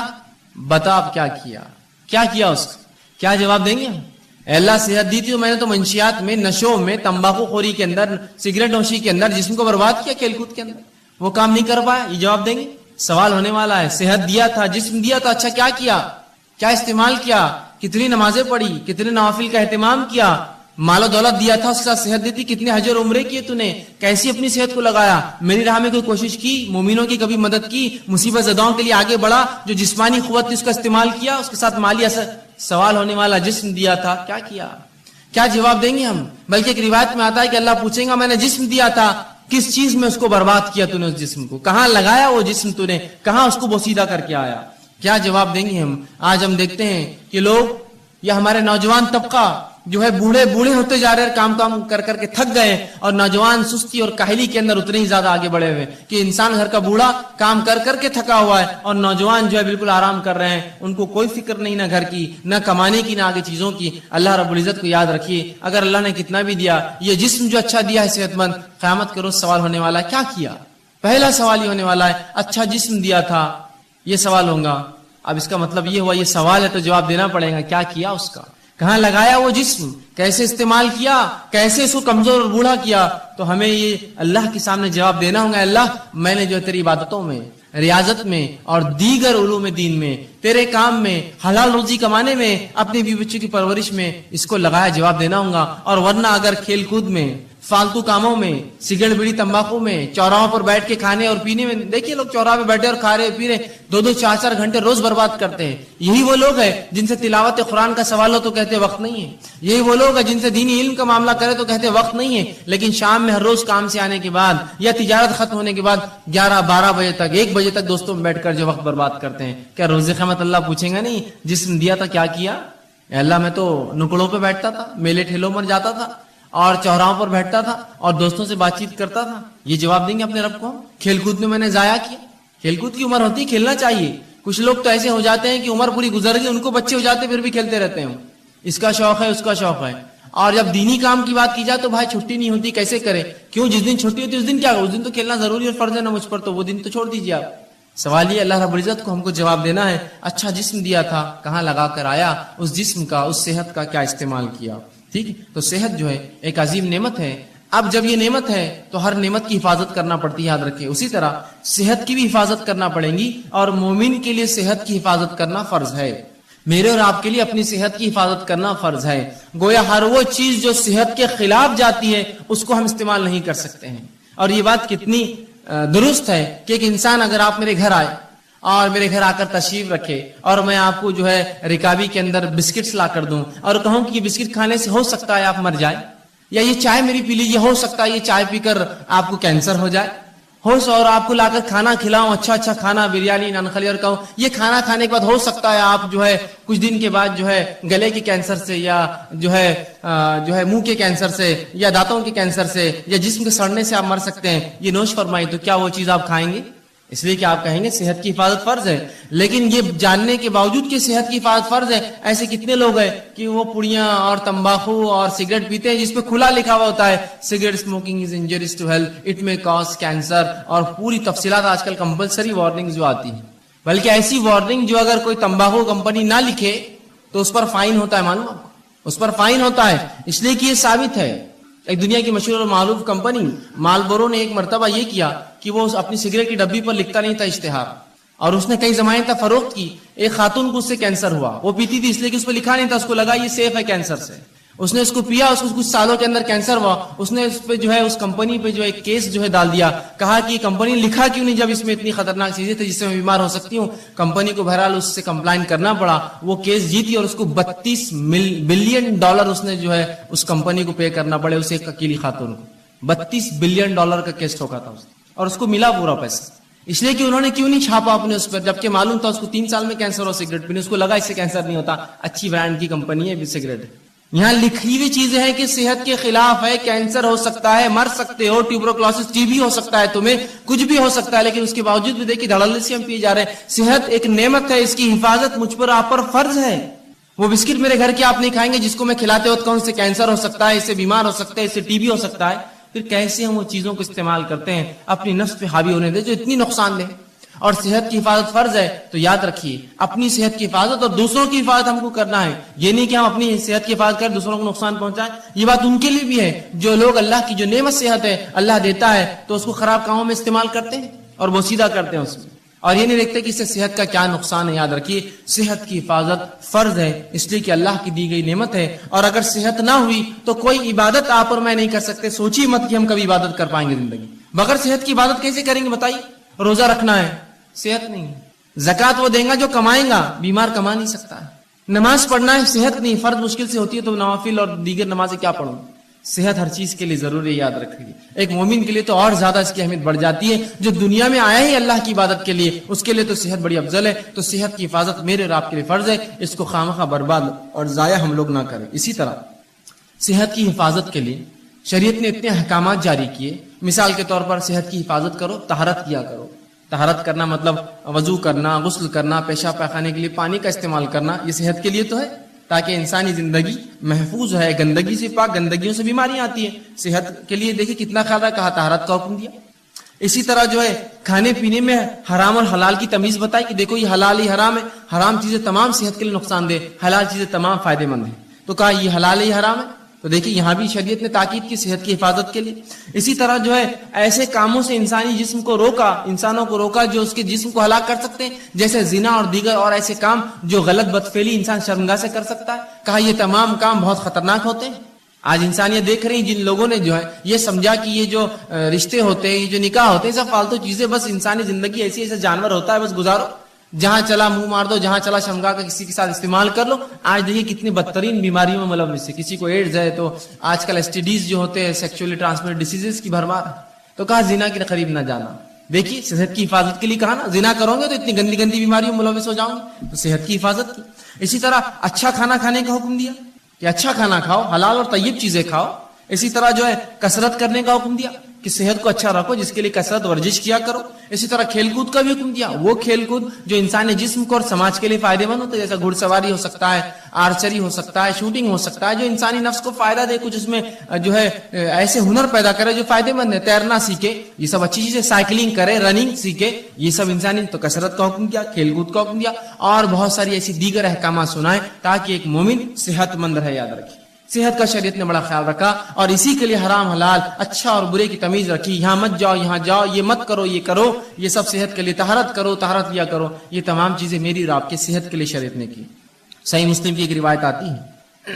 بتا اب کیا کیا اس کا, کیا جواب دیں گے ہم؟ اے اللہ صحت دی تھی تو میں نے تو منشیات میں, نشوں میں, تمباکو خوری کے اندر, سگریٹ نوشی کے اندر جسم کو برباد کیا, کھیل کود کے اندر وہ کام نہیں کر پایا. یہ جواب دیں گے, سوال ہونے والا ہے. صحت دیا تھا, جسم دیا تھا, اچھا کیا کیا استعمال کیا, کتنی نمازیں پڑھی, کتنے نوافل کا اہتمام کیا, مال و دولت دیا تھا اس کے ساتھ صحت دی تھی, کتنے حج اور عمرے کیے تو نے, کیسی اپنی صحت کو لگایا, میری راہ میں کوئی کوشش کی, مومنوں کی کبھی مدد کی, مصیبت زداؤں کے لیے آگے بڑھا, جو جسمانی قوت تھی اس کا استعمال کیا, اس کے ساتھ مالی اثر. سوال ہونے والا, جسم دیا تھا, کیا جواب دیں گے ہم؟ بلکہ ایک روایت میں آتا ہے کہ اللہ پوچھیں گا میں نے جسم دیا تھا, کس چیز میں اس کو برباد کیا تو نے, اس جسم کو کہاں لگایا, وہ جسم تو نے کہاں اس کو بوسیدہ کر کے آیا, کیا جواب دیں گے ہم؟ آج ہم دیکھتے ہیں کہ لوگ یا ہمارے نوجوان طبقہ جو ہے بوڑھے ہوتے جا رہے ہیں, کام کر کے تھک گئے, اور نوجوان سستی اور کاہلی کے اندر اتنے ہی زیادہ آگے بڑھے ہوئے کہ انسان گھر کا بوڑھا کام کر کے تھکا ہوا ہے, اور نوجوان جو ہے بالکل آرام کر رہے ہیں, ان کو کوئی فکر نہیں, نہ گھر کی, نہ کمانے کی, نہ آگے چیزوں کی. اللہ رب العزت کو یاد رکھیے, اگر اللہ نے کتنا بھی دیا, یہ جسم جو اچھا دیا ہے صحت مند, قیامت کے روز سوال ہونے والا ہے, کیا پہلا سوال یہ ہونے والا ہے, اچھا جسم دیا تھا, یہ سوال ہوگا. اب اس کا مطلب یہ ہوا, یہ سوال ہے تو جواب دینا پڑے گا, کیا اس کا, کہاں لگایا وہ جسم, کیسے استعمال کیا, کیسے اس کو کمزور اور بوڑھا کیا. تو ہمیں یہ اللہ کے سامنے جواب دینا ہوگا, اللہ میں نے جو تیری عبادتوں میں, ریاضت میں اور دیگر علوم دین میں, تیرے کام میں, حلال روزی کمانے میں, اپنے بیوی بچوں کی پرورش میں اس کو لگایا, جواب دینا ہوگا. اور ورنہ اگر کھیل کود میں, فالتو کاموں میں, سگریٹ بیڑی تمباکو میں, چوراہوں پر بیٹھ کے کھانے اور پینے میں, دیکھیے لوگ چوراہے پہ بیٹھے اور کھا رہے پی رہے, 2-2 4-4 گھنٹے روز برباد کرتے ہیں. یہی وہ لوگ ہیں جن سے تلاوت قرآن کا سوال ہو تو کہتے وقت نہیں ہے. یہی وہ لوگ ہیں جن سے دینی علم کا معاملہ کرے تو کہتے وقت نہیں ہے. لیکن شام میں ہر روز کام سے آنے کے بعد یا تجارت ختم ہونے کے بعد 11-12 بجے تک, 1 بجے تک دوستوں میں بیٹھ کر جو وقت برباد کرتے ہیں, کیا روز قیامت اللہ پوچھیں گا نہیں جسم دیا تھا کیا؟ اللہ میں تو نکڑوں پہ بیٹھتا تھا, میلے ٹھیلوں پر جاتا تھا, اور چوراہوں پر بیٹھتا تھا, اور دوستوں سے بات چیت کرتا تھا. یہ جواب دیں گے اپنے رب کو. کھیل کود میں نے ضائع کیا, کھیل کود کی عمر ہوتی, کھیلنا چاہیے. کچھ لوگ تو ایسے ہو جاتے ہیں کہ عمر پوری گزر گئی, ان کو بچے ہو جاتے پھر بھی کھیلتے رہتے ہیں, اس کا شوق ہے, اس کا شوق ہے. اور جب دینی کام کی بات کی جائے تو بھائی چھٹی نہیں ہوتی, کیسے کرے, کیوں, جس دن چھٹی ہوتی ہے اس دن کیا, اس دن تو کھیلنا ضروری اور فرض ہے نا مجھ پر, تو وہ دن تو چھوڑ دیجیے آپ. سوال یہ اللہ رب العزت کو ہم کو جواب دینا ہے, اچھا جسم دیا تھا, کہاں لگا کر آیا, اس جسم کا, اس صحت کا کیا استعمال کیا. ٹھیک ہے, تو صحت جو ہے ایک عظیم نعمت ہے. اب جب یہ نعمت ہے تو ہر نعمت کی حفاظت کرنا پڑتی ہے, یاد رکھیں. اسی طرح صحت کی بھی حفاظت کرنا پڑے گی, اور مومن کے لیے صحت کی حفاظت کرنا فرض ہے. میرے اور آپ کے لیے اپنی صحت کی حفاظت کرنا فرض ہے. گویا ہر وہ چیز جو صحت کے خلاف جاتی ہے اس کو ہم استعمال نہیں کر سکتے ہیں. اور یہ بات کتنی درست ہے کہ ایک انسان, اگر آپ میرے گھر آئے اور میرے گھر آ کر تشریف رکھے, اور میں آپ کو جو ہے رکابی کے اندر بسکٹس لا کر دوں, اور کہوں کہ یہ بسکٹ کھانے سے ہو سکتا ہے آپ مر جائیں, یا یہ چائے میری پی لیجیے, ہو سکتا ہے یہ چائے پی کر آپ کو کینسر ہو جائے, اور آپ کو لا کر کھانا کھلاؤں, اچھا کھانا, بریانی, نان خلی, اور کہوں یہ کھانا کھانے کے بعد ہو سکتا ہے آپ جو ہے کچھ دن کے بعد جو ہے گلے کے کینسر سے, یا جو ہے منہ کے کینسر سے, یا دانتوں کے کینسر سے, یا جسم کے سڑنے سے آپ مر سکتے ہیں, یہ نوش فرمائی, تو کیا وہ چیز آپ کھائیں گے؟ اس لیے کہ آپ کہیں گے صحت کی حفاظت فرض ہے. لیکن یہ جاننے کے باوجود کہ صحت کی حفاظت فرض ہے, ایسے کتنے لوگ ہیں کہ وہ پڑیاں اور تمباکو اور سگریٹ پیتے ہیں جس پہ کھلا لکھا ہوا ہوتا ہے cigarette smoking is injurious to health, it may cause cancer, اور پوری تفصیلات آج کل کمپلسری وارننگ جو آتی ہیں. بلکہ ایسی وارننگ جو اگر کوئی تمباکو کمپنی نہ لکھے تو اس پر فائن ہوتا ہے, معلوم آپ کو, اس پر فائن ہوتا ہے. اس لیے کہ یہ ثابت ہے ایک دنیا کی مشہور اور معروف کمپنی مالبورو نے ایک مرتبہ یہ کیا کہ وہ اپنی سگریٹ کی ڈبی پر لکھتا نہیں تھا اشتہار، اور اس نے کئی زمانے تک فروخت کی. ایک خاتون کو اس سے کینسر ہوا، وہ پیتی تھی اس لیے کہ اس پہ لکھا نہیں تھا، اس کو لگا یہ سیف ہے کینسر سے. اس نے اس کو پیا، اس کو کچھ سالوں کے اندر کینسر ہوا. اس نے اس پہ جو ہے اس کمپنی پہ جو ہے کیس جو ہے ڈال دیا، کہا کہ یہ کمپنی لکھا کیوں نہیں جب اس میں اتنی خطرناک چیزیں تھیں جس سے میں بیمار ہو سکتی ہوں. کمپنی کو بہرحال اس سے کمپلائن کرنا پڑا، وہ کیس جیتی اور اس کو $32 بلین اس نے جو ہے اس کمپنی کو پے کرنا پڑے، اسے ایک اکیلی خاتون کو $32 بلین کا کیس ٹھوکا تھا اس نے، اور اس کو ملا پورا پیسہ. اس لیے کہ انہوں نے کیوں نہیں چھاپا اپنے اس پر، جبکہ معلوم تھا اس کو 3 سال میں کینسر ہو سگریٹ پینے. اس کو لگا اس سے کینسر نہیں ہوتا، اچھی برانڈ کی کمپنی ہے سگریٹ. یہاں لکھی ہوئی چیزیں ہیں کہ صحت کے خلاف ہے، کینسر ہو سکتا ہے، مر سکتے ہو، ٹیوبروکلوسس ٹی بی ہو سکتا ہے، تمہیں کچھ بھی ہو سکتا ہے، لیکن اس کے باوجود بھی دیکھیے دھڑلے سے ہم پیے جا رہے ہیں. صحت ایک نعمت ہے، اس کی حفاظت مجھ پر آپ پر فرض ہے. وہ بسکٹ میرے گھر کے آپ نہیں کھائیں گے جس کو میں کھلاتے وقت کون سے کینسر ہو سکتا ہے، اس سے بیمار ہو سکتا ہے، اس سے ٹی بی ہو سکتا ہے. پھر کیسے ہم وہ چیزوں کو استعمال کرتے ہیں اپنی نفس پہ حاوی ہونے دے جو اتنی نقصان دہ. اور صحت کی حفاظت فرض ہے، تو یاد رکھیے اپنی صحت کی حفاظت اور دوسروں کی حفاظت ہم کو کرنا ہے. یہ نہیں کہ ہم اپنی صحت کی حفاظت کریں دوسروں کو نقصان پہنچائیں. یہ بات ان کے لیے بھی ہے جو لوگ اللہ کی جو نعمت صحت ہے اللہ دیتا ہے تو اس کو خراب کاموں میں استعمال کرتے ہیں اور وہ سیدھا کرتے ہیں اس میں، اور یہ نہیں دیکھتے کہ اس سے صحت کا کیا نقصان ہے. یاد رکھیے صحت کی حفاظت فرض ہے، اس لیے کہ اللہ کی دی گئی نعمت ہے، اور اگر صحت نہ ہوئی تو کوئی عبادت آپ اور میں نہیں کر سکتے. سوچیے مت کہ ہم کبھی عبادت کر پائیں گے زندگی بغیر صحت کی. عبادت کیسے کریں گے بتائیے؟ روزہ رکھنا ہے، صحت نہیں ہے. زکات وہ دیں گا جو کمائیں گا، بیمار کما نہیں سکتا ہے. نماز پڑھنا ہے، صحت نہیں، فرض مشکل سے ہوتی ہے تو نوافل اور دیگر نمازیں کیا پڑھوں؟ صحت ہر چیز کے لیے ضروری ہے، یاد رکھیے. ایک مومن کے لیے تو اور زیادہ اس کی اہمیت بڑھ جاتی ہے، جو دنیا میں آیا ہی اللہ کی عبادت کے لیے، اس کے لیے تو صحت بڑی افضل ہے. تو صحت کی حفاظت میرے اور آپ کے لیے فرض ہے، اس کو خامخواہ برباد اور ضائع ہم لوگ نہ کریں. اسی طرح صحت کی حفاظت کے لیے شریعت نے اتنے احکامات جاری کیے. مثال کے طور پر صحت کی حفاظت کرو، طہارت کیا کرو. طہارت کرنا مطلب وضو کرنا، غسل کرنا، پیشاب پاخانے کے لیے پانی کا استعمال کرنا. یہ صحت کے لیے تو ہے تاکہ انسانی زندگی محفوظ ہے، گندگی سے پاک، گندگیوں سے بیماریاں آتی ہیں. صحت کے لیے دیکھیں کتنا خیال ہے، کہا طہارت کا حکم دیا. اسی طرح جو ہے کھانے پینے میں حرام اور حلال کی تمیز بتائی کہ دیکھو یہ حلال ہی حرام ہے. حرام چیزیں تمام صحت کے لیے نقصان دہ، حلال چیزیں تمام فائدے مند ہیں. تو کہا یہ حلال ہے یہ حرام ہے. تو دیکھیے یہاں بھی شریعت نے تاکید کی صحت کی حفاظت کے لیے. اسی طرح جو ہے ایسے کاموں سے انسانی جسم کو روکا، انسانوں کو روکا جو اس کے جسم کو ہلاک کر سکتے ہیں، جیسے زنا اور دیگر اور ایسے کام جو غلط بدفعلی انسان شرمگاہ سے کر سکتا ہے. کہا یہ تمام کام بہت خطرناک ہوتے ہیں. آج انسانیت دیکھ رہی جن لوگوں نے جو ہے یہ سمجھا کہ یہ جو رشتے ہوتے ہیں، یہ جو نکاح ہوتے ہیں، سب فالتو چیزیں، بس انسانی زندگی ایسی ایسے جانور ہوتا ہے، بس گزارو، جہاں چلا منہ مار دو، جہاں چلا شرمگاہ کا کسی کے ساتھ استعمال کر لو. آج دیکھیے کتنی بدترین بیماریوں میں ملوث ہے. کسی کو ایڈز ہے تو آج کل STDs جو ہوتے ہیں سیکچولی ٹرانسمیٹڈ ڈیزیز کی بھرمار. تو کہا زنا کے قریب نہ جانا. دیکھیے صحت کی حفاظت کے لیے کہا نا، زنا کرو گے تو اتنی گندی گندی بیماریوں میں ملوث ہو جاؤں گے، تو صحت کی حفاظت کی. اسی طرح اچھا کھانا کھانے کا حکم دیا کہ اچھا کھانا کھاؤ، حلال اور طیب چیزیں کھاؤ. اسی طرح جو ہے کسرت کرنے کا حکم دیا کہ صحت کو اچھا رکھو، جس کے لیے کسرت ورزش کیا کرو. اسی طرح کھیل کود کا بھی حکم دیا، وہ کھیل کود جو انسانی جسم کو اور سماج کے لیے فائدے مند ہوتا ہے، جیسا گھڑ سواری ہو سکتا ہے، آرچری ہو سکتا ہے، شوٹنگ ہو سکتا ہے، جو انسانی نفس کو فائدہ دے، کچھ اس میں جو ہے ایسے ہنر پیدا کرے جو فائدے مند ہے. تیرنا سیکھے، یہ سب اچھی چیزیں، سائیکلنگ کرے، رننگ سیکھے، یہ سب انسانی. تو کسرت کا حکم دیا، کھیل کود کا حکم دیا، اور بہت ساری ایسی دیگر احکامات سنائے تاکہ ایک مومن صحت مند رہے. یاد رکھیے صحت کا شریعت نے بڑا خیال رکھا، اور اسی کے لیے حرام حلال، اچھا اور برے کی تمیز رکھی. یہاں مت جاؤ، یہاں جاؤ، یہ مت کرو، یہ کرو، یہ سب صحت کے لیے. طہارت کرو، طہارت لیا کرو. یہ تمام چیزیں میری اور آپ کے صحت کے لیے شریعت نے کی. صحیح مسلم کی ایک روایت آتی ہے،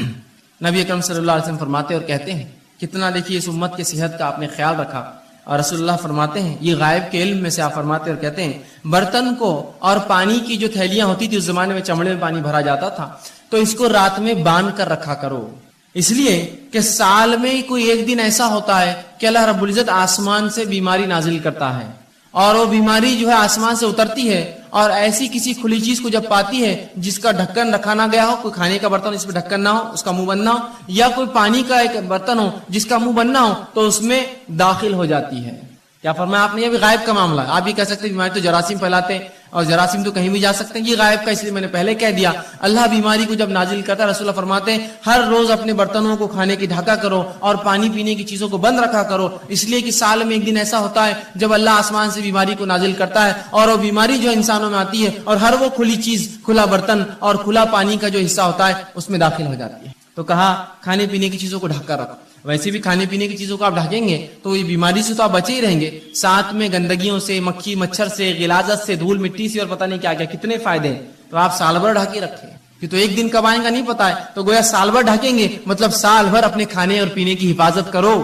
نبی اکرم صلی اللہ علیہ وسلم فرماتے اور کہتے ہیں، کتنا دیکھیے اس امت کے صحت کا آپ نے خیال رکھا. اور رسول اللہ فرماتے ہیں، یہ غائب کے علم میں سے آپ فرماتے اور کہتے ہیں، برتن کو اور پانی کی جو تھیلیاں ہوتی تھی اس زمانے میں چمڑے میں پانی بھرا جاتا تھا، تو اس کو رات میں باندھ کر رکھا کرو. اس لیے کہ سال میں کوئی ایک دن ایسا ہوتا ہے کہ اللہ رب العزت آسمان سے بیماری نازل کرتا ہے، اور وہ بیماری جو ہے آسمان سے اترتی ہے، اور ایسی کسی کھلی چیز کو جب پاتی ہے جس کا ڈھکن رکھا نہ گیا ہو، کوئی کھانے کا برتن اس پہ ڈھکن نہ ہو، اس کا منہ بند نہ ہو، یا کوئی پانی کا ایک برتن ہو جس کا منہ بند نہ ہو، تو اس میں داخل ہو جاتی ہے. کیا فرمایا آپ نے؟ یہ بھی غائب کا معاملہ ہے. آپ بھی کہہ سکتے ہیں بیماری تو جراثیم پھیلاتے ہیں، اور جراثیم تو کہیں بھی جا سکتے ہیں. یہ غائب کا اس لیے میں نے پہلے کہہ دیا. اللہ بیماری کو جب نازل کرتا ہے، رسول اللہ فرماتے ہیں ہر روز اپنے برتنوں کو کھانے کی ڈھکا کرو اور پانی پینے کی چیزوں کو بند رکھا کرو، اس لیے کہ سال میں ایک دن ایسا ہوتا ہے جب اللہ آسمان سے بیماری کو نازل کرتا ہے، اور وہ بیماری جو انسانوں میں آتی ہے، اور ہر وہ کھلی چیز، کھلا برتن اور کھلا پانی کا جو حصہ ہوتا ہے اس میں داخل ہو جاتی ہے. تو کہا کھانے پینے کی چیزوں کو ڈھکا رکھو. ویسے بھی کھانے پینے کی چیزوں کو آپ ڈھکیں گے تو یہ بیماری سے تو آپ بچے ہی رہیں گے، ساتھ میں گندگیوں سے، مکھی مچھر سے، غلاظت سے، دھول مٹی سے، اور پتہ نہیں کیا کیا کتنے فائدے ہیں. تو آپ سال بھر ڈھکے رکھیں. کہ تو ایک دن کب آئیں گا نہیں پتا ہے، تو گویا سال بھر ڈھکیں گے، مطلب سال بھر اپنے کھانے اور پینے کی حفاظت کرو،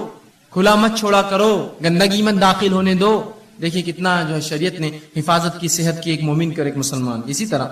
کھلا مت چھوڑا کرو، گندگی مت داخل ہونے دو. دیکھیے کتنا جو ہے شریعت نے حفاظت کی، صحت کی ایک مومن اور ایک مسلمان. اسی طرح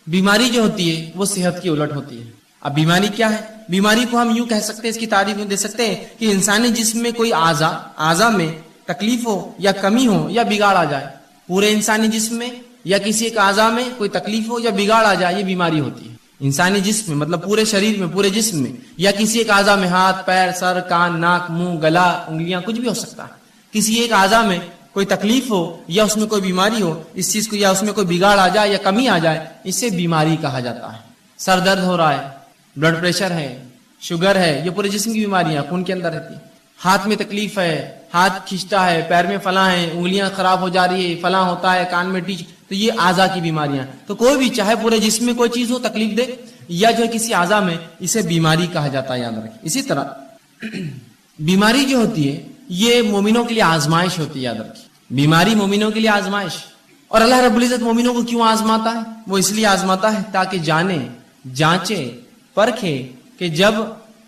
بیماری جو ہوتی ہے وہ صحت کی الٹ ہوتی ہے. اب بیماری کیا ہے؟ بیماری کو ہم یوں کہہ سکتے ہیں، اس کی تعریف میں دے سکتے ہیں کہ انسانی جسم میں کوئی اعضاء میں تکلیف ہو یا کمی ہو یا بگاڑ آ جائے. پورے انسانی جسم میں یا کسی ایک اعضاء میں کوئی تکلیف ہو یا بگاڑ آ جائے، یہ بیماری ہوتی ہے. انسانی جسم میں مطلب پورے شریر میں، پورے جسم میں، یا کسی ایک اعضاء میں، ہاتھ، پیر، سر، کان، ناک، منہ، گلا، انگلیاں، کچھ بھی ہو سکتا ہے. کسی ایک اعضاء میں کوئی تکلیف ہو یا اس میں کوئی بیماری ہو، اس چیز کو یا اس میں کوئی بگاڑ آ جائے یا کمی آ جائے، اسے بیماری کہا جاتا ہے. سر درد ہو رہا ہے، بلڈ پریشر ہے، شوگر ہے، یہ پورے جسم کی بیماریاں خون کے اندر رہتی ہیں. ہاتھ میں تکلیف ہے، ہاتھ کھینچتا ہے، پیر میں فلاں ہے، انگلیاں خراب ہو جا رہی ہے، فلاں ہوتا ہے، کان میں ٹیچ، تو یہ اعضاء کی بیماریاں. تو کوئی بھی چاہے پورے جسم میں کوئی چیز ہو تکلیف دے یا جو ہے کسی اعضاء میں، اسے بیماری کہا جاتا ہے، یاد رکھیں. اسی طرح بیماری جو ہوتی ہے یہ مومنوں کے لیے آزمائش ہوتی ہے، یاد رکھیں. بیماری مومنوں کے لیے آزمائش. اور اللہ رب العزت مومنوں کو کیوں آزماتا ہے؟ وہ اس لیے آزماتا ہے تاکہ جانے، جانچے، پرکھے کہ جب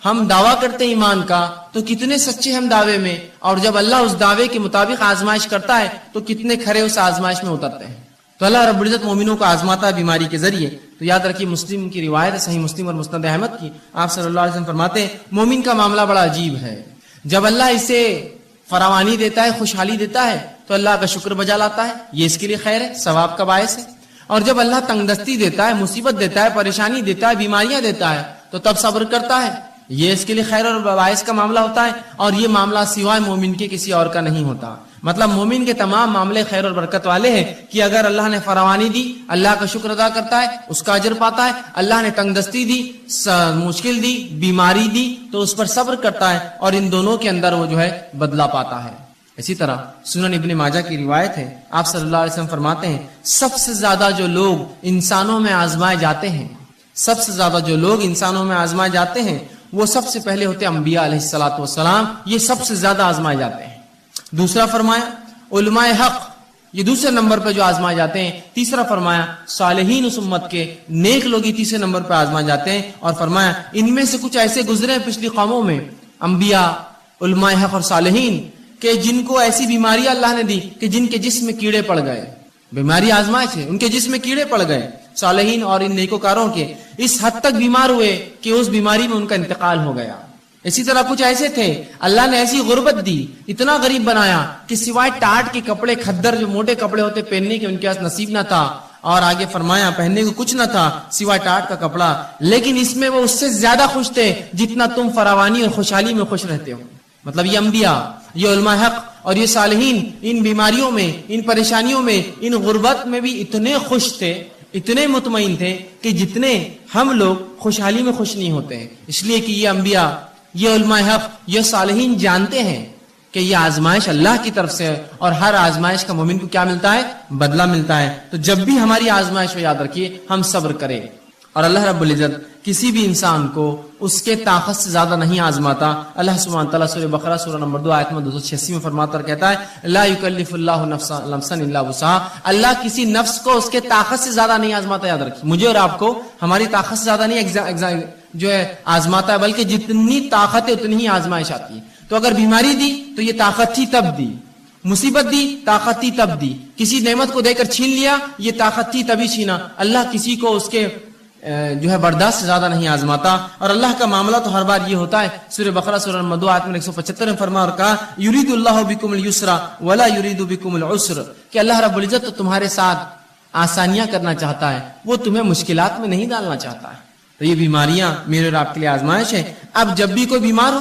ہم دعویٰ کرتے ہیں ایمان کا تو کتنے سچے ہم دعوے میں، اور جب اللہ اس دعوے کے مطابق آزمائش کرتا ہے تو کتنے کھرے اس آزمائش میں اترتے ہیں. تو اللہ رب العزت مومنوں کو آزماتا ہے بیماری کے ذریعے. تو یاد رکھیے مسلم کی روایت ہے، صحیح مسلم اور مسند احمد کی، آپ صلی اللہ علیہ وسلم فرماتے ہیں مومن کا معاملہ بڑا عجیب ہے. جب اللہ اسے فراوانی دیتا ہے، خوشحالی دیتا ہے تو اللہ کا شکر بجا لاتا ہے، یہ اس کے لیے خیر ہے، ثواب کا باعث ہے. اور جب اللہ تنگ دستی دیتا ہے، مصیبت دیتا ہے، پریشانی دیتا ہے، بیماریاں دیتا ہے تو تب صبر کرتا ہے، یہ اس کے لیے خیر اور باعث کا معاملہ ہوتا ہے. اور یہ معاملہ سوائے مومن کے کسی اور کا نہیں ہوتا. مطلب مومن کے تمام معاملے خیر اور برکت والے ہیں کہ اگر اللہ نے فراوانی دی اللہ کا شکر ادا کرتا ہے، اس کا اجر پاتا ہے. اللہ نے تنگ دستی دی، مشکل دی، بیماری دی تو اس پر صبر کرتا ہے، اور ان دونوں کے اندر وہ جو ہے بدلہ پاتا ہے. اسی طرح سنن ابن ماجہ کی روایت ہے، آپ صلی اللہ علیہ وسلم فرماتے ہیں سب سے زیادہ جو لوگ انسانوں میں آزمائے جاتے ہیں، سب سے زیادہ جو لوگ انسانوں میں آزمائے جاتے ہیں وہ سب سے پہلے ہوتے ہیں انبیاء علیہ الصلوۃ والسلام. یہ سب سے زیادہ آزمائے جاتے ہیں. دوسرا فرمایا علماء حق، یہ دوسرے نمبر پہ جو آزمائے جاتے ہیں. تیسرا فرمایا صالحین اس امت کے نیک لوگ ہی تیسرے نمبر پہ آزمائے جاتے ہیں. اور فرمایا ان میں سے کچھ ایسے گزرے ہیں پچھلی قوموں میں، انبیاء، علماء حق اور صالحین، کہ جن کو ایسی بیماری اللہ نے دی کہ جن کے جسم میں کیڑے پڑ گئے. بیماری آزمائش ہے، ان کے جسم میں کیڑے پڑ گئے. صالحین اور ان نیکوکاروں کے اس حد تک بیمار ہوئے کہ اس بیماری میں ان کا انتقال ہو گیا. اسی طرح کچھ ایسے تھے اللہ نے ایسی غربت دی، اتنا غریب بنایا کہ سوائے ٹاٹ کے کپڑے، کھدر جو موٹے کپڑے ہوتے پہننے کے ان کے پاس نصیب نہ تھا. اور آگے فرمایا پہننے کو کچھ نہ تھا سوائے ٹاٹ کا کپڑا، لیکن اس میں وہ اس سے زیادہ خوش تھے جتنا تم فراوانی اور خوشحالی میں خوش رہتے ہو. مطلب یہ انبیاء، یہ علماء حق اور یہ صالحین ان بیماریوں میں، ان پریشانیوں میں، ان غربت میں بھی اتنے خوش تھے، اتنے مطمئن تھے کہ جتنے ہم لوگ خوشحالی میں خوش نہیں ہوتے ہیں. اس لیے کہ یہ انبیاء، یہ علماء حق، یہ صالحین جانتے ہیں کہ یہ آزمائش اللہ کی طرف سے ہے، اور ہر آزمائش کا مومن کو کیا ملتا ہے؟ بدلہ ملتا ہے. تو جب بھی ہماری آزمائش ہو یاد رکھیے ہم صبر کریں. اور اللہ رب العزت کسی بھی انسان کو اس کے طاقت سے زیادہ نہیں آزماتا. اللہ سبحانہ تعالیٰ سورہ بقرہ سورہ نمبر 2 آیت میں 286 میں فرماتا اور کہتا ہے لا یکلف اللہ نفسا الا وسعها. اللہ کسی نفس کو اس کے طاقت سے زیادہ نہیں آزماتا. یاد رکھیے مجھے اور آپ کو ہماری طاقت سے زیادہ نہیں جو ہے آزماتا ہے، بلکہ جتنی طاقت ہے اتنی ہی آزمائش آتی ہے. تو اگر بیماری دی تو یہ طاقت تھی تب دی، مصیبت دی طاقت تھی تب دی، کسی نعمت کو دے کر چھین لیا یہ طاقت تھی تبھی چھینا. اللہ کسی کو اس کے جو ہے برداشت سے زیادہ نہیں آزماتا. اور اللہ کا معاملہ تو ہر بار یہ ہوتا ہے. سورہ بقرہ سورہ نمبر 2 آیت میں 175 میں فرمایا اور کہا یرید اللہ بکم اليسر ولا یرید بکم العسر، کہ اللہ رب العزت تو تمہارے ساتھ آسانیاں کرنا چاہتا ہے، وہ تمہیں مشکلات میں نہیں ڈالنا چاہتا ہے. تو یہ بیماریاں میرے اور آپ کے لیے آزمائش ہے. اب جب بھی کوئی بیمار ہو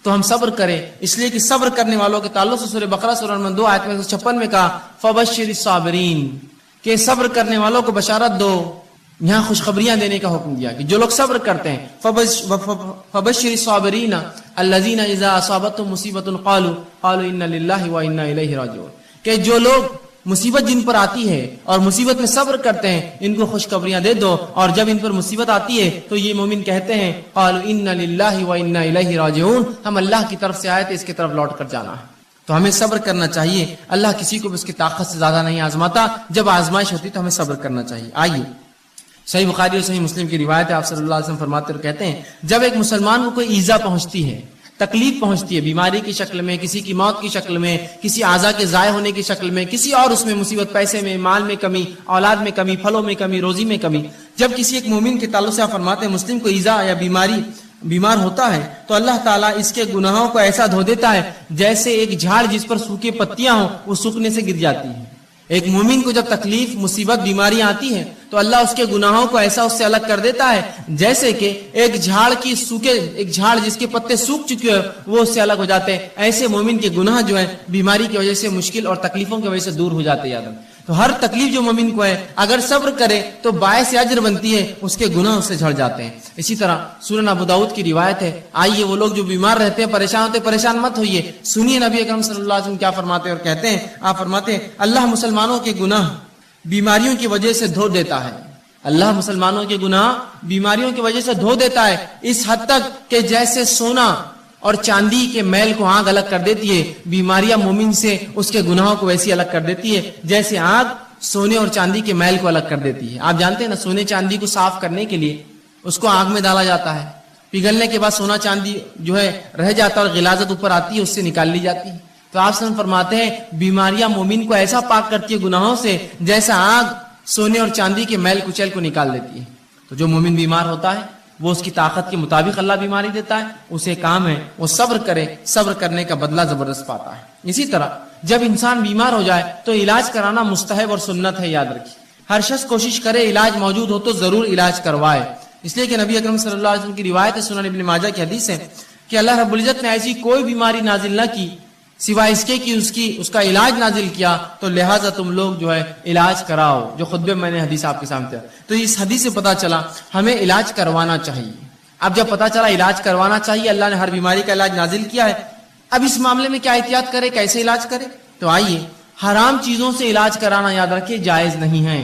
تو ہم صبر کریں، اس لیے کہ صبر کرنے والوں کے تعلق سے سورہ بقرہ سورہ نمبر 2 آیت میں 156 میں کہا فبشر الصابرین، کہ صبر کرنے والوں کو بشارت دو. یہاں خوشخبریاں دینے کا حکم دیا کہ جو لوگ صبر کرتے ہیں فبشر الصابرین الذین اذا اصابتهم مصیبۃ قالوا انا للہ وانا الیہ راجعون، کہ جو لوگ مصیبت جن پر آتی ہے اور مصیبت میں صبر کرتے ہیں ان کو خوشخبریاں دے دو، اور جب ان پر مصیبت آتی ہے تو یہ مومن کہتے ہیں قالوا انا للہ وانا الیہ راجعون، ہم اللہ کی طرف سے آئے تھے، اس کی طرف لوٹ کر جانا ہے۔ تو ہمیں صبر کرنا چاہیے، اللہ کسی کو بھی اس کی طاقت سے زیادہ نہیں آزماتا، جب آزمائش ہوتی تو ہمیں صبر کرنا چاہیے۔ آئیے صحیح بخاری اور صحیح مسلم کی روایت ہے، آپ صلی اللہ علیہ وسلم فرماتے اور کہتے ہیں جب ایک مسلمان کو کوئی ایذا پہنچتی ہے، تکلیف پہنچتی ہے، بیماری کی شکل میں، کسی کی موت کی شکل میں، کسی اعضاء کے ضائع ہونے کی شکل میں، کسی اور اس میں مصیبت، پیسے میں، مال میں کمی، اولاد میں کمی، پھلوں میں کمی، روزی میں کمی، جب کسی ایک مومن کے تعلق سے آپ فرماتے ہیں مسلم کو ایذا یا بیمار ہوتا ہے تو اللہ تعالیٰ اس کے گناہوں کو ایسا دھو دیتا ہے جیسے ایک جھاڑ جس پر سوکھی پتیاں ہوں وہ سوکھنے سے گر جاتی ہیں۔ ایک مومن کو جب تکلیف، مصیبت، بیماری آتی ہے تو اللہ اس کے گناہوں کو ایسا اس سے الگ کر دیتا ہے جیسے کہ ایک جھاڑ جس کے پتے سوکھ چکے ہیں وہ اس سے الگ ہو جاتے ہیں۔ ایسے مومن کے گناہ جو ہے بیماری کی وجہ سے، مشکل اور تکلیفوں کی وجہ سے دور ہو جاتے ہیں۔ تو ہر تکلیف جو مومن کو ہے اگر صبر کرے تو باعث اجر بنتی ہے، اس کے گناہ اس سے جھڑ جاتے ہیں۔ اسی طرح سنن ابو داؤد کی روایت ہے، آئیے وہ لوگ جو بیمار رہتے ہیں، پریشان ہوتے ہیں، پریشان مت ہوئیے، سنیے نبی اکرم صلی اللہ علیہ وسلم کیا فرماتے ہیں اور کہتے ہیں۔ آپ فرماتے ہیں اللہ مسلمانوں کے گناہ بیماریوں کی وجہ سے دھو دیتا ہے، اللہ مسلمانوں کے گناہ بیماریوں کی وجہ سے دھو دیتا ہے، اس حد تک کہ جیسے سونا اور چاندی کے میل کو آگ الگ کر دیتی ہے، بیماریاں مومن سے اس کے گناہوں کو ویسی الگ کر دیتی ہے جیسے آگ سونے اور چاندی کے میل کو الگ کر دیتی ہے۔ آپ جانتے ہیں نا سونے چاندی کو صاف کرنے کے لیے اس کو آگ میں ڈالا جاتا ہے، پگھلنے کے بعد سونا چاندی جو ہے رہ جاتا ہے اور غلاظت اوپر آتی ہے، اس سے نکال لی جاتی ہے۔ تو آپ سن فرماتے ہیں بیماریاں مومن کو ایسا پاک کرتی ہے گناہوں سے جیسا آگ سونے اور چاندی کے میل کچیل کو نکال دیتی ہے۔ تو جو مومن بیمار ہوتا ہے وہ اس کی طاقت کے مطابق اللہ بیماری دیتا ہے، اسے کام ہے وہ صبر کرے، صبر کرنے کا بدلہ زبردست پاتا ہے۔ اسی طرح جب انسان بیمار ہو جائے تو علاج کرانا مستحب اور سنت ہے، یاد رکھیے ہر شخص کوشش کرے علاج موجود ہو تو ضرور علاج کروائے، اس لیے کہ نبی اکرم صلی اللہ علیہ وسلم کی روایت ہے، سنن ابن ماجہ کی حدیث ہے کہ اللہ رب العزت نے ایسی کوئی بیماری نازل نہ کی سوائے اس کے کہ اس کا علاج نازل کیا، تو لہٰذا تم لوگ جو ہے علاج کراؤ، جو خطبے میں نے حدیث آپ کے سامنے۔ تو اس حدیث سے پتا چلا ہمیں علاج کروانا چاہیے۔ اب جب پتا چلا علاج کروانا چاہیے، اللہ نے ہر بیماری کا علاج نازل کیا ہے، اب اس معاملے میں کیا احتیاط کرے، کیسے علاج کرے؟ تو آئیے حرام چیزوں سے علاج کرانا یاد رکھیے جائز نہیں ہے۔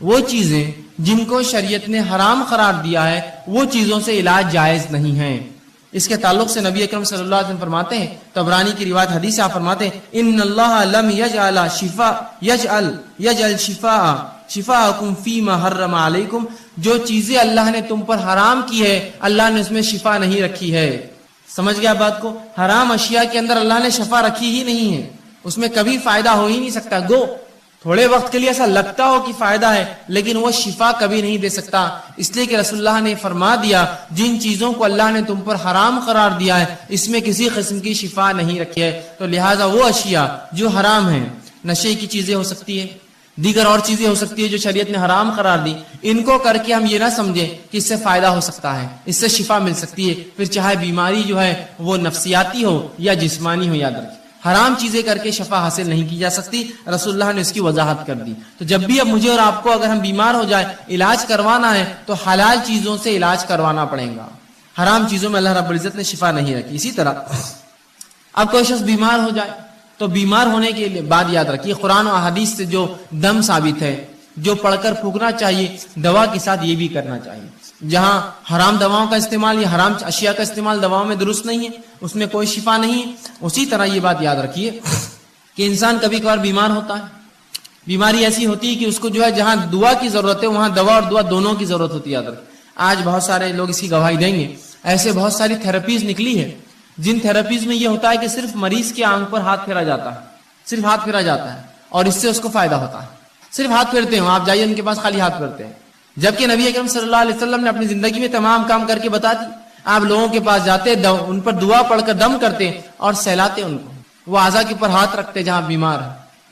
وہ چیزیں جن کو شریعت نے حرام قرار دیا ہے وہ چیزوں سے علاج جائز نہیں ہے۔ اس کے تعلق سے نبی اکرم صلی اللہ علیہ وسلم فرماتے ہیں، طبرانی کی روایت حدیث آپ فرماتے ہیں ان اللہ لم یجعل شفاءکم فیما حرم علیکم، جو چیزیں اللہ نے تم پر حرام کی ہے اللہ نے اس میں شفا نہیں رکھی ہے۔ سمجھ گیا بات کو؟ حرام اشیاء کے اندر اللہ نے شفا رکھی ہی نہیں ہے، اس میں کبھی فائدہ ہو ہی نہیں سکتا۔ گو تھوڑے وقت کے لیے ایسا لگتا ہو کہ فائدہ ہے لیکن وہ شفا کبھی نہیں دے سکتا، اس لیے کہ رسول اللہ نے فرما دیا جن چیزوں کو اللہ نے تم پر حرام قرار دیا ہے اس میں کسی قسم کی شفا نہیں رکھی ہے۔ تو لہٰذا وہ اشیاء جو حرام ہیں، نشے کی چیزیں ہو سکتی ہے، دیگر اور چیزیں ہو سکتی ہے جو شریعت نے حرام قرار دی، ان کو کر کے ہم یہ نہ سمجھیں کہ اس سے فائدہ ہو سکتا ہے، اس سے شفا مل سکتی ہے، پھر چاہے بیماری جو ہے وہ نفسیاتی ہو یا جسمانی ہو۔ یاد رکھیں حرام چیزیں کر کے شفا حاصل نہیں کی جا سکتی، رسول اللہ نے اس کی وضاحت کر دی۔ تو جب بھی اب مجھے اور آپ کو اگر ہم بیمار ہو جائے علاج کروانا ہے تو حلال چیزوں سے علاج کروانا پڑے گا، حرام چیزوں میں اللہ رب العزت نے شفا نہیں رکھی۔ اسی طرح اب کوئی شخص بیمار ہو جائے تو بیمار ہونے کے بعد یاد رکھیے قرآن و احادیث سے جو دم ثابت ہے، جو پڑھ کر پھونکنا چاہیے، دوا کے ساتھ یہ بھی کرنا چاہیے۔ جہاں حرام دواؤں کا استعمال یا حرام اشیاء کا استعمال دواؤں میں درست نہیں ہے، اس میں کوئی شفا نہیں ہے۔ اسی طرح یہ بات یاد رکھیے کہ انسان کبھی کبھار بیمار ہوتا ہے، بیماری ایسی ہوتی ہے کہ اس کو جو ہے جہاں دعا کی ضرورت ہے وہاں دوا اور دعا دونوں کی ضرورت ہوتی ہے۔ یاد رکھیں آج بہت سارے لوگ اس کی گواہی دیں گے، ایسے بہت ساری تھراپیز نکلی ہے جن تھراپیز میں یہ ہوتا ہے کہ صرف مریض کی آنکھ پر ہاتھ پھیرا جاتا ہے، صرف ہاتھ پھیرا جاتا ہے اور اس سے اس کو فائدہ ہوتا ہے، صرف ہاتھ پھیرتے ہیں، آپ جائیے ان کے پاس خالی ہاتھ پھیرتے ہیں، جبکہ نبی اکرم صلی اللہ علیہ وسلم نے اپنی زندگی میں تمام کام کر کے بتا دی۔ آپ لوگوں کے پاس جاتے، ان پر دعا پڑھ کر دم کرتے اور سہلاتے ان کو، وہ اعضاء کے اوپر ہاتھ رکھتے جہاں بیمار ہے۔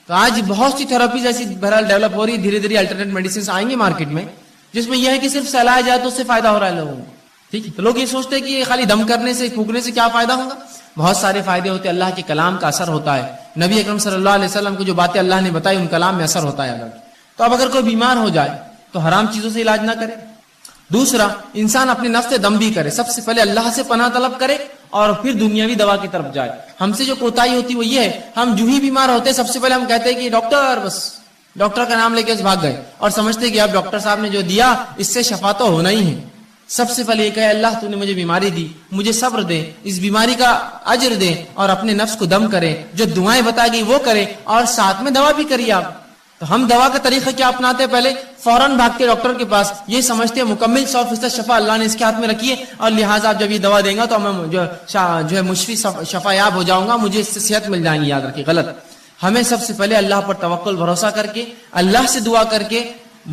تو آج بہت سی تھراپیز ایسی بہرحال ڈیولپ ہو رہی ہے، دھیرے دھیرے الٹرنیٹ میڈیسنز آئیں گے مارکیٹ میں جس میں یہ ہے کہ صرف سہلایا جائے تو اس سے فائدہ ہو رہا ہے لوگوں کو، ٹھیک ہے؟ تو لوگ یہ سوچتے ہیں کہ یہ خالی دم کرنے سے، پھونکنے سے کیا فائدہ ہوگا؟ بہت سارے فائدے ہوتے ہیں، اللہ کے کلام کا اثر ہوتا ہے، نبی اکرم صلی اللہ علیہ وسلم کو جو باتیں اللہ نے بتائی ان کلام میں اثر ہوتا ہے اللہ کی۔ تو اب اگر کوئی بیمار ہو جائے تو حرام چیزوں سے علاج نہ کرے۔ دوسرا، انسان اپنے نفس سے دم بھی کرے، سب سے پہلے اللہ سے پناہ طلب کرے اور پھر دنیاوی دوا کی طرف جائے. ہم سے جو کوتاہی ہوتی وہ یہ ہے، ہم جو ہی بیمار ہوتے سب سے پہلے ہم کہتے ہیں کہ ڈاکٹر، بس ڈاکٹر کا نام لے کے بھاگ گئے اور سمجھتے کہ اب ڈاکٹر صاحب نے جو دیا اس سے شفا تو ہونا ہی ہے. سب سے پہلے یہ کہے اللہ تو نے مجھے بیماری دی، مجھے صبر دے، اس بیماری کا اجر دے، اور اپنے نفس کو دم کرے، جو دعائیں بتائے گی وہ کرے، اور ساتھ میں دوا بھی کریے آپ. تو ہم دوا کا طریقہ کیا اپناتے ہیں؟ پہلے فوراً بھاگتے ڈاکٹر کے پاس، یہ سمجھتے ہیں مکمل 100% شفا اللہ نے اس کے ہاتھ میں رکھی ہے، اور لہٰذا جب یہ دوا دیں گا تو میں جو ہے مشفی شفا یاب ہو جاؤں گا، مجھے اس سے صحت مل جائیں گی. یاد رکھیے غلط. ہمیں سب سے پہلے اللہ پر توکل بھروسہ کر کے، اللہ سے دعا کر کے،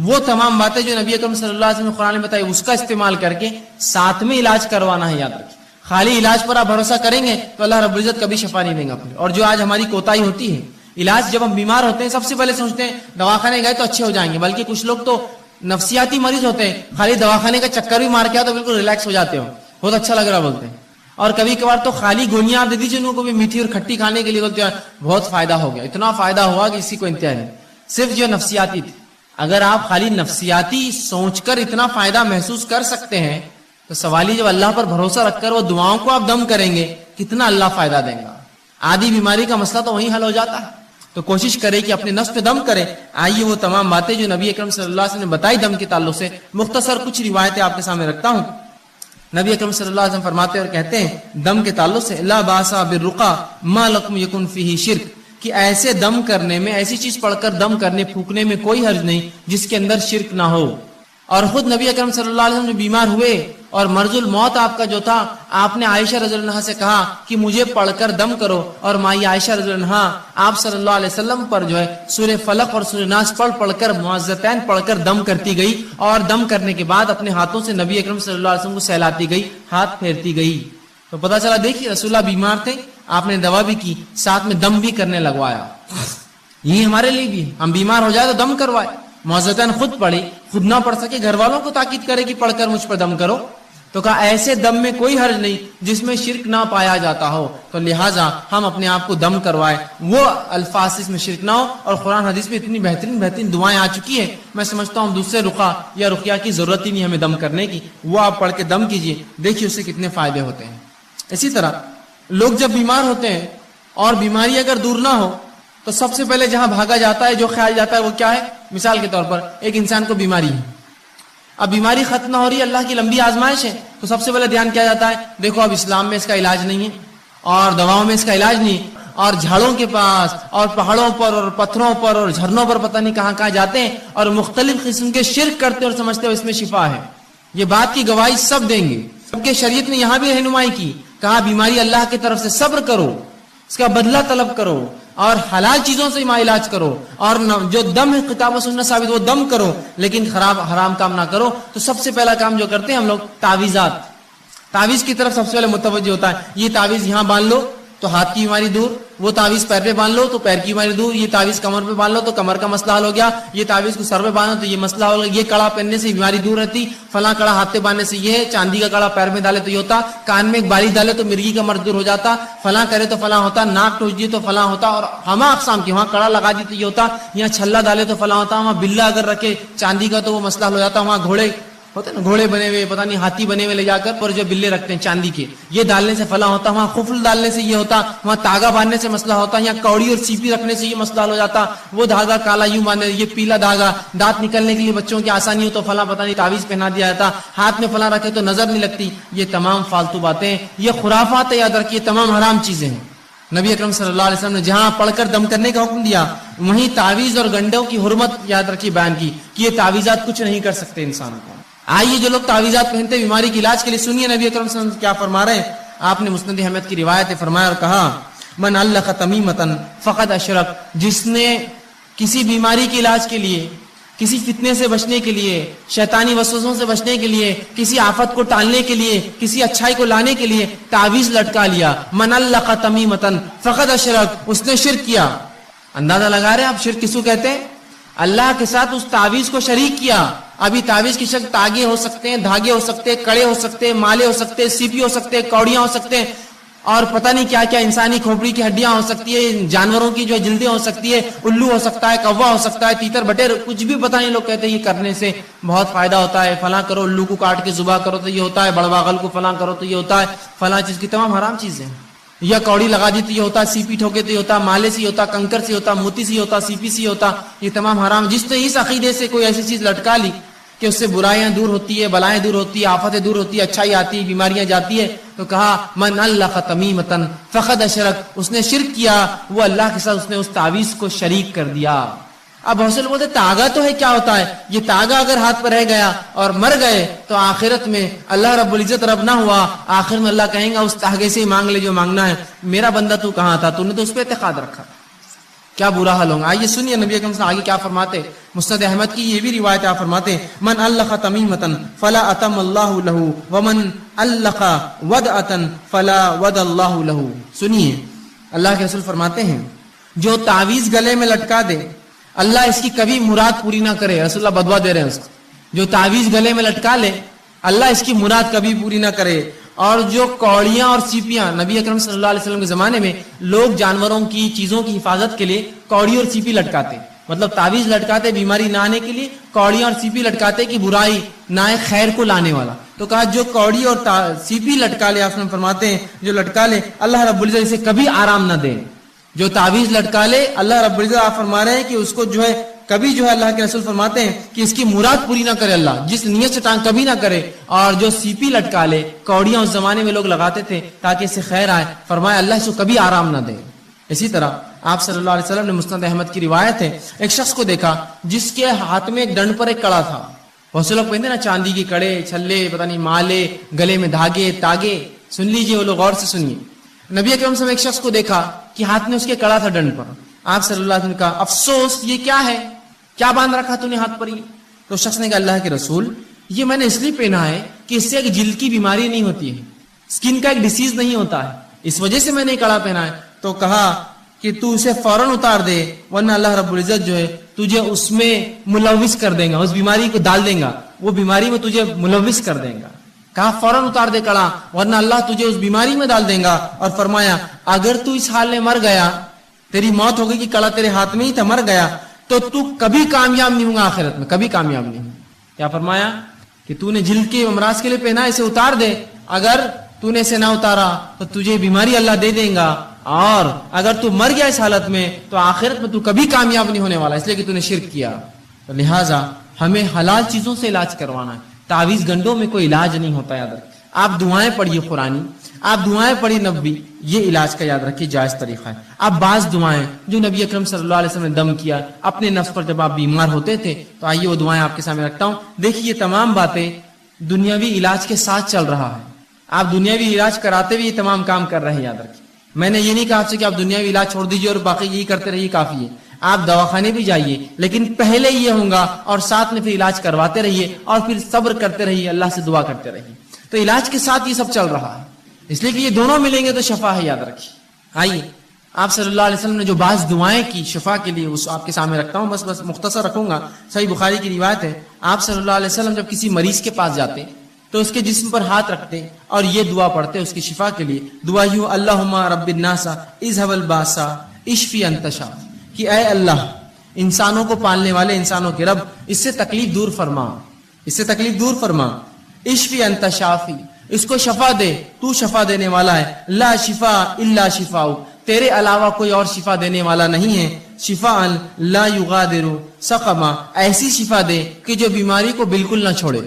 وہ تمام باتیں جو نبی اکرم صلی اللہ علیہ وسلم نے قرآن میں بتائی اس کا استعمال کر کے ساتھ میں علاج کروانا ہے. یاد رکھیے خالی علاج پر آپ بھروسہ کریں گے تو اللہ رب العزت کبھی شفا نہیں دیں گا. اور جو آج ہماری کوتاہی ہوتی ہے، علاج جب ہم بیمار ہوتے ہیں سب سے پہلے سوچتے ہیں دواخانے گئے تو اچھے ہو جائیں گے، بلکہ کچھ لوگ تو نفسیاتی مریض ہوتے ہیں، خالی دواخانے کا چکر بھی مار کے تو بالکل ریلیکس ہو جاتے ہو، بہت اچھا لگ رہا بولتے ہیں. اور کبھی کبھار تو خالی گولیاں آپ دے دیجیے ان کو بھی میٹھی اور کھٹی کھانے کے لیے، بولتے ہیں بہت فائدہ ہو گیا، اتنا فائدہ ہوا کہ اسی کو انتہا نہیں. صرف جو نفسیاتی تھی. اگر آپ خالی نفسیاتی سوچ کر اتنا فائدہ محسوس کر سکتے ہیں تو سوال ہی جب اللہ پر بھروسہ رکھ کر وہ دعاؤں کو آپ دم کریں گے کتنا اللہ فائدہ دیں گا. آدھی بیماری کا مسئلہ تو وہیں حل ہو جاتا ہے. تو کوشش کرے کہ اپنے نفس پہ دم کرے. آئیے وہ تمام باتیں جو نبی اکرم صلی اللہ علیہ وسلم نے بتائی دم کے تعلق سے، مختصر کچھ روایتیں آپ کے سامنے رکھتا ہوں. نبی اکرم صلی اللہ علیہ وسلم فرماتے اور کہتے ہیں دم کے تعلق سے لا باسا بالرقا ما لکم یکن فیہ شرک، کہ ایسے دم کرنے میں، ایسی چیز پڑھ کر دم کرنے پھونکنے میں کوئی حرج نہیں جس کے اندر شرک نہ ہو. اور خود نبی اکرم صلی اللہ علیہ وسلم جو بیمار ہوئے اور مرض الموت آپ کا جو تھا، آپ نے عائشہ رضی اللہ عنہا سے کہا کہ مجھے پڑھ کر دم کرو، اور مائی عائشہ رضی اللہ عنہا آپ صلی اللہ علیہ وسلم پر جو ہے سورہ فلق اور سورہ ناس پڑھ کر معوذتین پڑھ کر دم کرتی گئی، اور دم کرنے کے بعد اپنے ہاتھوں سے نبی اکرم صلی اللہ علیہ وسلم کو سہلاتی گئی، ہاتھ پھیرتی گئی. تو پتہ چلا دیکھیے رسول اللہ بیمار تھے، آپ نے دوا بھی کی، ساتھ میں دم بھی کرنے لگوایا. یہ ہمارے لیے بھی ہے، ہم بیمار ہو جائے تو دم کروائے. معوذتین خود پڑھی، خود نہ پڑھ سکے گھر والوں کو تاکید کرے کہ پڑھ کر مجھ پر دم کرو. تو کہا ایسے دم میں کوئی حرج نہیں جس میں شرک نہ پایا جاتا ہو، تو لہٰذا ہم اپنے آپ کو دم کروائے. وہ الفاظ اس میں شرک نہ ہو. اور قرآن حدیث میں اتنی بہترین دعائیں آ چکی ہیں، میں سمجھتا ہوں دوسرے رقیہ یا رقیہ کی ضرورت ہی نہیں ہمیں دم کرنے کی. وہ آپ پڑھ کے دم کیجئے، دیکھیے اس سے کتنے فائدے ہوتے ہیں. اسی طرح لوگ جب بیمار ہوتے ہیں اور بیماری اگر دور نہ ہو تو سب سے پہلے جہاں بھاگا جاتا ہے، جو خیال جاتا ہے وہ کیا ہے؟ مثال کے طور پر ایک انسان کو بیماری ہے، اب بیماری ختم نہ ہو رہی ہے، اللہ کی لمبی آزمائش ہے، تو سب سے پہلے دھیان کیا جاتا ہے؟ دیکھو اب اسلام میں اس کا علاج نہیں ہے، اور دواؤں میں اس کا علاج نہیں، اور جھاڑوں کے پاس اور پہاڑوں پر اور پتھروں پر اور جھرنوں پر پتہ نہیں کہاں کہاں جاتے ہیں اور مختلف قسم کے شرک کرتے اور سمجھتے ہو اس میں شفا ہے. یہ بات کی گواہی سب دیں گے. سب کے شریعت نے یہاں بھی رہنمائی کی، کہا بیماری اللہ کی طرف سے صبر کرو، اس کا بدلہ طلب کرو، اور حلال چیزوں سے علاج کرو، اور جو دم ہے کتاب و سنت ثابت وہ دم کرو، لیکن حرام کام نہ کرو. تو سب سے پہلا کام جو کرتے ہیں ہم لوگ تعویذات، تعویذ کی طرف سب سے پہلے متوجہ ہوتا ہے. یہ تعویذ یہاں باندھ لو تو ہاتھ کی بیماری دور، وہ تعویذ پیر پہ باندھ لو تو پیر کی بیماری دور، یہ تعویذ کمر پہ باندھ لو تو کمر کا مسئلہ حل ہو گیا، یہ تعویذ کو سر پہ باندھو تو یہ مسئلہ ہو گیا، یہ کڑا پہننے سے بیماری دور رہتی، فلاں کڑا ہاتھ پہ باندھنے سے یہ ہے، چاندی کا کڑا پیر میں ڈالے تو یہ ہوتا، کان میں ایک بالی ڈالے تو مرغی کا مرض دور ہو جاتا، فلاں کرے تو فلاں ہوتا، ناک ٹوچ دیے تو فلاں ہوتا، اور ہما اقسام کی، وہاں کڑا لگا دی تو یہ ہوتا، یہاں چھلا ڈالے تو فلاں ہوتا، وہاں بلا اگر رکھے چاندی کا تو وہ مسئلہ حل ہو جاتا، وہاں گھوڑے ہوتے نا، گھوڑے بنے ہوئے پتہ نہیں ہاتھی بنے ہوئے لے جا کر اور جو بلے رکھتے ہیں چاندی کے، یہ ڈالنے سے فلاں ہوتا، وہاں خفل ڈالنے سے یہ ہوتا، وہاں تاگا باندھنے سے مسئلہ ہوتا، یہاں کوڑی اور سیپی رکھنے سے یہ مسئلہ حل ہو جاتا، وہ دھاگا کالا یوں باندھے، یہ پیلا دھاگا، دانت نکلنے کے لیے بچوں کی آسانی ہو تو فلاں پتہ نہیں تعویذ پہنا دیا جاتا، ہاتھ میں فلاں رکھے تو نظر نہیں لگتی. یہ تمام فالتو باتیں، یہ خرافات ہے، یاد رکھیے تمام حرام چیزیں ہیں. نبی اکرم صلی اللہ علیہ وسلم نے جہاں پڑھ کر دم کرنے کا حکم دیا وہیں تعویذ اور گنڈوں کی حرمت یاد رکھی بیان کی کہ یہ تعویذات کچھ نہیں کر سکتے انسان کو. آئیے جو لوگ تعویذات پہنتے بیماری کے علاج کے لیے، سنیے نبی اکرم صلی اللہ علیہ وسلم کیا فرما رہے ہیں. آپ نے مسند احمد کی روایت فرمایا اور کہا من علق تمیمۃ فقد اشرک، جس نے کسی بیماری کے علاج کے لیے، کسی فتنے سے بچنے کے لیے، شیطانی وسوسوں سے بچنے کے لیے، کسی آفت کو ٹالنے کے لیے، کسی اچھائی کو لانے کے لیے تعویذ لٹکا لیا، من علق تمیمۃ فقد اشرک، اس نے شرک کیا. اندازہ لگا رہے ہیں آپ شرک کس کو کہتے ہیں؟ اللہ کے ساتھ اس تعویذ کو شریک کیا. ابھی تعویذ کی شکل تاگے ہو سکتے ہیں، دھاگے ہو سکتے ہیں، کڑے ہو سکتے ہیں، مالے ہو سکتے ہیں، سیپی ہو سکتے ہیں، کوڑیاں ہو سکتے ہیں، اور پتہ نہیں کیا کیا انسانی کھوپڑی کی ہڈیاں ہو سکتی ہے، جانوروں کی جو ہے جلدیں ہو سکتی ہے، الو ہو سکتا ہے، کوا ہو سکتا ہے، تیتر بٹیر، کچھ بھی پتہ نہیں. لوگ کہتے ہیں یہ کرنے سے بہت فائدہ ہوتا ہے، فلاں کرو، الو کو کاٹ کے ذبح کرو تو یہ ہوتا ہے، بڑواغل کو فلاں کرو تو یہ ہوتا ہے، فلاں چیز کی تمام حرام چیزیں. یا کوڑی لگا دی تو یہ ہوتا، سی پی ٹھوکے تو یہ ہوتا، مالے سے ہوتا، کنکر سے ہوتا، موتی سے ہوتا، سی پی سے ہوتا، یہ تمام حرام. جس نے اس عقیدے سے کوئی ایسی چیز لٹکا لی کہ اس سے برائیاں دور ہوتی ہے، بلائیں دور ہوتی ہے، آفتیں دور ہوتی ہے، اچھائی آتی ہے، بیماریاں جاتی ہے، تو کہا من علق تمیمۃ فقد اشرک، اس نے شرک کیا، وہ اللہ کے ساتھ اس نے اس تعویذ کو شریک کر دیا. اب بہت سے لوگ بولتے تاگا تو ہے، کیا ہوتا ہے یہ تاگا؟ اگر ہاتھ پر رہ گیا اور مر گئے تو آخرت میں اللہ رب العزت رب نہ ہوا، آخر میں اللہ کہیں گا اس تاگے سے ہی مانگ لے جو مانگنا ہے. میرا بندہ تو کہاں تھا، تو نے تو اس پہ اعتقاد رکھا، کیا برا حال ہوگا. آئیے سنیے نبی اکرم صلی اللہ علیہ وسلم آگے کیا فرماتے. مسند احمد کی یہ بھی روایت آپ فرماتے من علق تمیمۃ فلا اتم اللہ لہ ومن علق ودعۃ فلا ود اللہ لہ. سنیے اللہ کے رسول فرماتے ہیں جو تعویذ گلے میں لٹکا دے اللہ اس کی کبھی مراد پوری نہ کرے. رسول اللہ بدوا دے رہے ہیں اس کو، جو تعویذ گلے میں لٹکا لے اللہ اس کی مراد کبھی پوری نہ کرے. اور جو کوڑیاں اور سیپیاں، نبی اکرم صلی اللہ علیہ وسلم کے زمانے میں لوگ جانوروں کی چیزوں کی حفاظت کے لیے کوڑی اور سیپی لٹکاتے، مطلب تعویذ لٹکاتے بیماری نہ آنے کے لیے، کوڑیاں اور سیپی لٹکاتے کہ برائی نہ آئے، خیر کو لانے والا. تو کہا جو کوڑی اور سیپی لٹکا لے، آپ فرماتے ہیں جو لٹکا لے اللہ رب العزت اسے کبھی آرام نہ دے. جو تعویذ لٹکا لے اللہ رب العزت آپ فرما رہے ہیں کہ اس کو جو ہے کبھی جو ہے اللہ کے رسول فرماتے ہیں کہ اس کی مراد پوری نہ کرے اللہ، جس نیت سے ٹانگ کبھی نہ کرے. اور جو سیپی لٹکا لے، کوڑیاں اس زمانے میں لوگ لگاتے تھے تاکہ اس سے خیر آئے، فرمایا اللہ اس کو کبھی آرام نہ دے. اسی طرح آپ صلی اللہ علیہ وسلم نے مسند احمد کی روایت ہے ایک شخص کو دیکھا جس کے ہاتھ میں ایک ڈنڈ پر ایک کڑا تھا. بہت سے لوگ پہنتے نا چاندی کی کڑے، چھلے، پتہ نہیں مالے، گلے میں دھاگے، تاگے. سن لیجئے وہ لوگ غور سے سنیے. نبی اکرم صلی اللہ علیہ وسلم ایک شخص کو دیکھا کہ ہاتھ میں اس کے کڑا تھا ڈنڈ پر. آپ صلی اللہ علیہ وسلم نے کہا افسوس یہ کیا ہے، کیا باندھ رکھا تو نے ہاتھ پر؟ یہ تو شخص نے کہا اللہ کے رسول یہ میں نے اس لیے پہنا ہے کہ اس سے ایک جلد کی بیماری نہیں ہوتی ہے، اسکن کا ایک ڈیزیز نہیں ہوتا ہے، اس وجہ سے میں نے کڑا پہنا ہے. تو کہا کہ تو اسے فوراً اتار دے ورنہ اللہ رب العزت جو ہے تجھے اس میں ملوث کر دے گا، اس بیماری کو ڈال دے گا، وہ بیماری میں تجھے ملوث کر دے گا. کہا فوراً اتار دے کڑا ورنہ اللہ تجھے اس بیماری میں ڈال دے گا. اور فرمایا اگر تو اس حال میں مر گیا، تیری موت ہو گئی کہ کڑا تیرے ہاتھ میں ہی تھا، مر گیا تو کبھی کامیاب نہیں ہوگا، آخرت میں کبھی کامیاب نہیں ہوگا. کیا فرمایا کہ تو نے جلد کے امراض کے لیے پہنا، اسے اتار دے، اگر تو نے اسے نہ اتارا تو تجھے بیماری اللہ دے دے گا، اور اگر تو مر گیا اس حالت میں تو آخرت میں تو کبھی کامیاب نہیں ہونے والا، اس لیے کہ تو نے شرک کیا. تو لہٰذا ہمیں حلال چیزوں سے علاج کروانا ہے، تعویذ گنڈوں میں کوئی علاج نہیں ہوتا. یاد رکھیں آپ دعائیں پڑھیے قرآنی، آپ دعائیں پڑھی نبوی، یہ علاج کا یاد رکھیے جائز طریقہ ہے. آپ بعض دعائیں جو نبی اکرم صلی اللہ علیہ وسلم نے دم کیا اپنے نفس پر جب آپ بیمار ہوتے تھے، تو آئیے وہ دعائیں آپ کے سامنے رکھتا ہوں. دیکھیے تمام باتیں دنیاوی علاج کے ساتھ چل رہا ہے، آپ دنیاوی علاج کراتے ہوئے یہ تمام کام کر رہے ہیں. یاد رکھیے میں نے یہ نہیں کہا آپ سے کہ آپ دنیاوی علاج چھوڑ دیجیے اور باقی یہی کرتے رہیے، کافی ہے. آپ دواخانے بھی جائیے لیکن پہلے یہ ہوگا اور ساتھ میں پھر علاج کرواتے رہیے اور پھر صبر کرتے رہیے، اللہ سے دعا کرتے رہیے. تو علاج کے ساتھ یہ سب چل رہا ہے، اس لیے کہ یہ دونوں ملیں گے تو شفا ہے. یاد رکھیے. آئیے آپ صلی اللہ علیہ وسلم نے جو بعض دعائیں کی شفا کے لیے اس آپ کے سامنے رکھتا ہوں، بس مختصر رکھوں گا. صحیح بخاری کی روایت ہے آپ صلی اللہ علیہ وسلم جب کسی مریض کے پاس جاتے تو اس کے جسم پر ہاتھ رکھتے اور یہ دعا پڑھتے اس کی شفا کے لیے. دعا یوں اللہم رب الناس اذهب الباس اشفی انت شافی، کہ اے اللہ انسانوں کو پالنے والے، انسانوں کے رب، اس سے تکلیف دور فرما، اس سے تکلیف دور فرما. اشفی انت شافی، اس کو شفا دے، تو شفا دینے والا ہے. لا شفا الا شفاء، تیرے علاوہ کوئی اور شفا دینے والا نہیں ہے. شفاء لا یغادر سقما، ایسی شفا دے کہ جو بیماری کو بالکل نہ چھوڑے.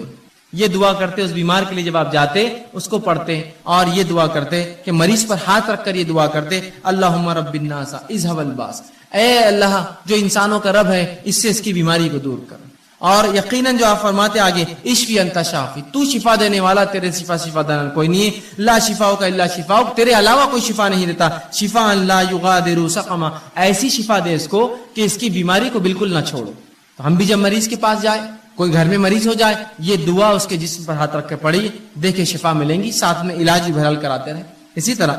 یہ دعا کرتے اس بیمار کے لیے، جب آپ جاتے اس کو پڑھتے اور یہ دعا کرتے کہ مریض پر ہاتھ رکھ کر یہ دعا کرتے اللہم رب الناس اذهب الباس، اے اللہ جو انسانوں کا رب ہے اس سے اس کی بیماری کو دور کر. اور یقیناً جو آپ فرماتے آگے اشفی انت شافی، تو شفا دینے والا، تیرے شفا دینے کوئی نہیں ہے. لا شفاء کا الا شفاء، تیرے علاوہ کوئی شفا نہیں دیتا. شفاء لا یغادر سقما، ایسی شفا دے اس کو کہ اس کی بیماری کو بالکل نہ چھوڑو. تو ہم بھی جب مریض کے پاس جائے، کوئی گھر میں مریض ہو جائے، یہ دعا اس کے جسم پر ہاتھ رکھ کے پڑھی، دیکھے شفا ملیں گی، ساتھ میں علاج بھی بہرحال کراتے رہے. اسی طرح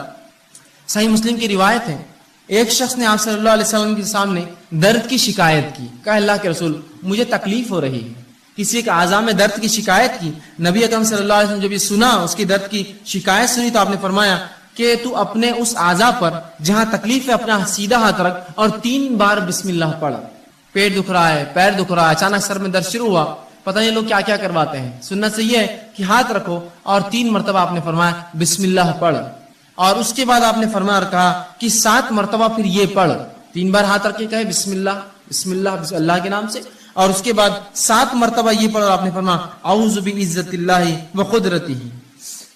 صحیح مسلم کی روایت ہے ایک شخص نے آپ صلی اللہ علیہ وسلم کے سامنے درد کی شکایت کی. کہا اللہ کے رسول مجھے تکلیف ہو رہی ہے، کسی ایک اعضاء میں درد کی شکایت کی. نبی اکرم صلی اللہ علیہ وسلم جب یہ سنا، اس کی درد کی شکایت سنی، تو آپ نے فرمایا کہ تو اپنے اس اعضا پر جہاں تکلیف ہے اپنا سیدھا ہاتھ رکھ اور 3 بار بسم اللہ پڑھ. پیٹ دکھ رہا ہے، پیر دکھ رہا ہے، اچانک سر میں درد شروع ہوا، پتہ نہیں لوگ کیا کیا کرواتے ہیں. سنت سے یہ ہے کہ ہاتھ رکھو اور 3 مرتبہ آپ نے فرمایا بسم اللہ پڑھ، اور اس کے بعد آپ نے فرمایا اور کہا کہ 7 مرتبہ پھر یہ پڑھ. 3 بار ہاتھ رکھ کے کہے بسم اللہ بسم اللہ بسم اللہ کے نام سے، اور اس کے بعد 7 مرتبہ یہ پڑھ اور آپ نے فرمایا اعوذ بعزت اللہ وقدرتہ،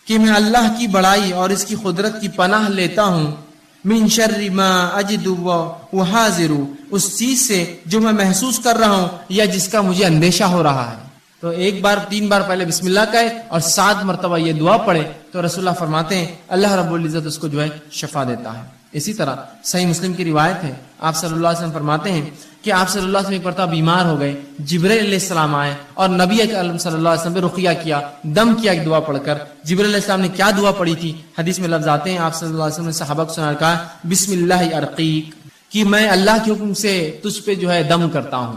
کہ میں اللہ کی بڑائی اور اس کی قدرت کی پناہ لیتا ہوں، من شر ما اجد وحاذر، اس چیز سے جو میں محسوس کر رہا ہوں یا جس کا مجھے اندیشہ ہو رہا ہے. تو 3 بار پہلے بسم اللہ کہے اور 7 مرتبہ یہ دعا پڑھے تو رسول اللہ فرماتے ہیں اللہ رب العزت اس کو جو ہے شفا دیتا ہے. اسی طرح صحیح مسلم کی روایت ہے، آپ صلی اللہ علیہ وسلم فرماتے ہیں کہ آپ صلی اللہ علیہ وسلم ایک مرتبہ بیمار ہو گئے، جبرائیل علیہ السلام آئے اور نبی اکرم صلی اللہ علیہ وسلم پہ رقیہ کیا، دم کیا ایک دعا پڑھ کر. جبرائیل علیہ السلام نے کیا دعا پڑھی تھی؟ حدیث میں لفظ آتے ہیں، آپ صلی اللہ علیہ وسلم نے صحابہ کو سنا کہا بسم اللہ ارقیک، کہ میں اللہ کے حکم سے تجھ پہ جو ہے دم کرتا ہوں.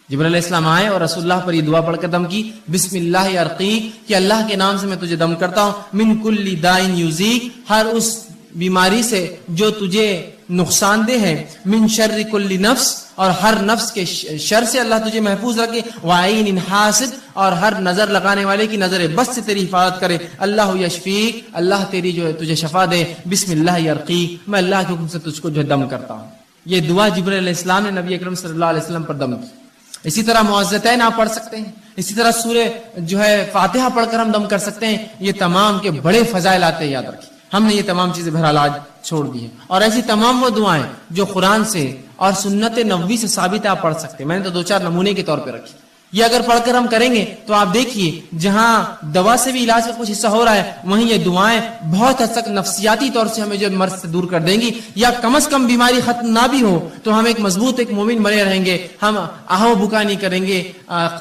جبرائیل علیہ السلام آئے اور رسول اللہ پر یہ دعا پڑھ کر دم کی، بسم اللہ ارقیک، کہ اللہ کے نام سے میں تجھے دم کرتا ہوں، من کل دائن یوزیک، ہر اس بیماری سے جو تجھے نقصان دہ ہے، من شر کل نفس، اور ہر نفس کے شر سے اللہ تجھے محفوظ رکھے، وعین حاسد، اور ہر نظر لگانے والے کی نظر بس سے تیری حفاظت کرے، اللہ یشفیک، اللہ تیری جو ہے تجھے شفا دے، بسم اللہ یرقیک، میں اللہ کے حکم سے تجھ کو جو دم کرتا ہوں. یہ دعا جبرائیل علیہ السلام نے نبی اکرم صلی اللہ علیہ وسلم پر دم کی. اسی طرح معوذتین آپ پڑھ سکتے ہیں، اسی طرح سورہ جو ہے فاتحہ پڑھ کر ہم دم کر سکتے ہیں. یہ تمام کے بڑے فضائل آتے ہیں، یاد رکھیں. ہم نے یہ تمام چیزیں بہرحال آج چھوڑ دی ہیں، اور ایسی تمام وہ دعائیں جو قرآن سے اور سنت نبوی سے ثابت ہے آپ پڑھ سکتے ہیں. میں نے تو 2-4 نمونے کے طور پہ رکھی. یہ اگر پڑھ کر ہم کریں گے تو آپ دیکھیے جہاں دوا سے بھی علاج کا کچھ حصہ ہو رہا ہے، وہیں یہ دعائیں بہت حد تک نفسیاتی طور سے ہمیں جو مرض سے دور کر دیں گی، یا کم از کم بیماری ختم نہ بھی ہو تو ہم ایک مضبوط ایک مومن بنے رہیں گے. ہم آہو بکا نہیں کریں گے،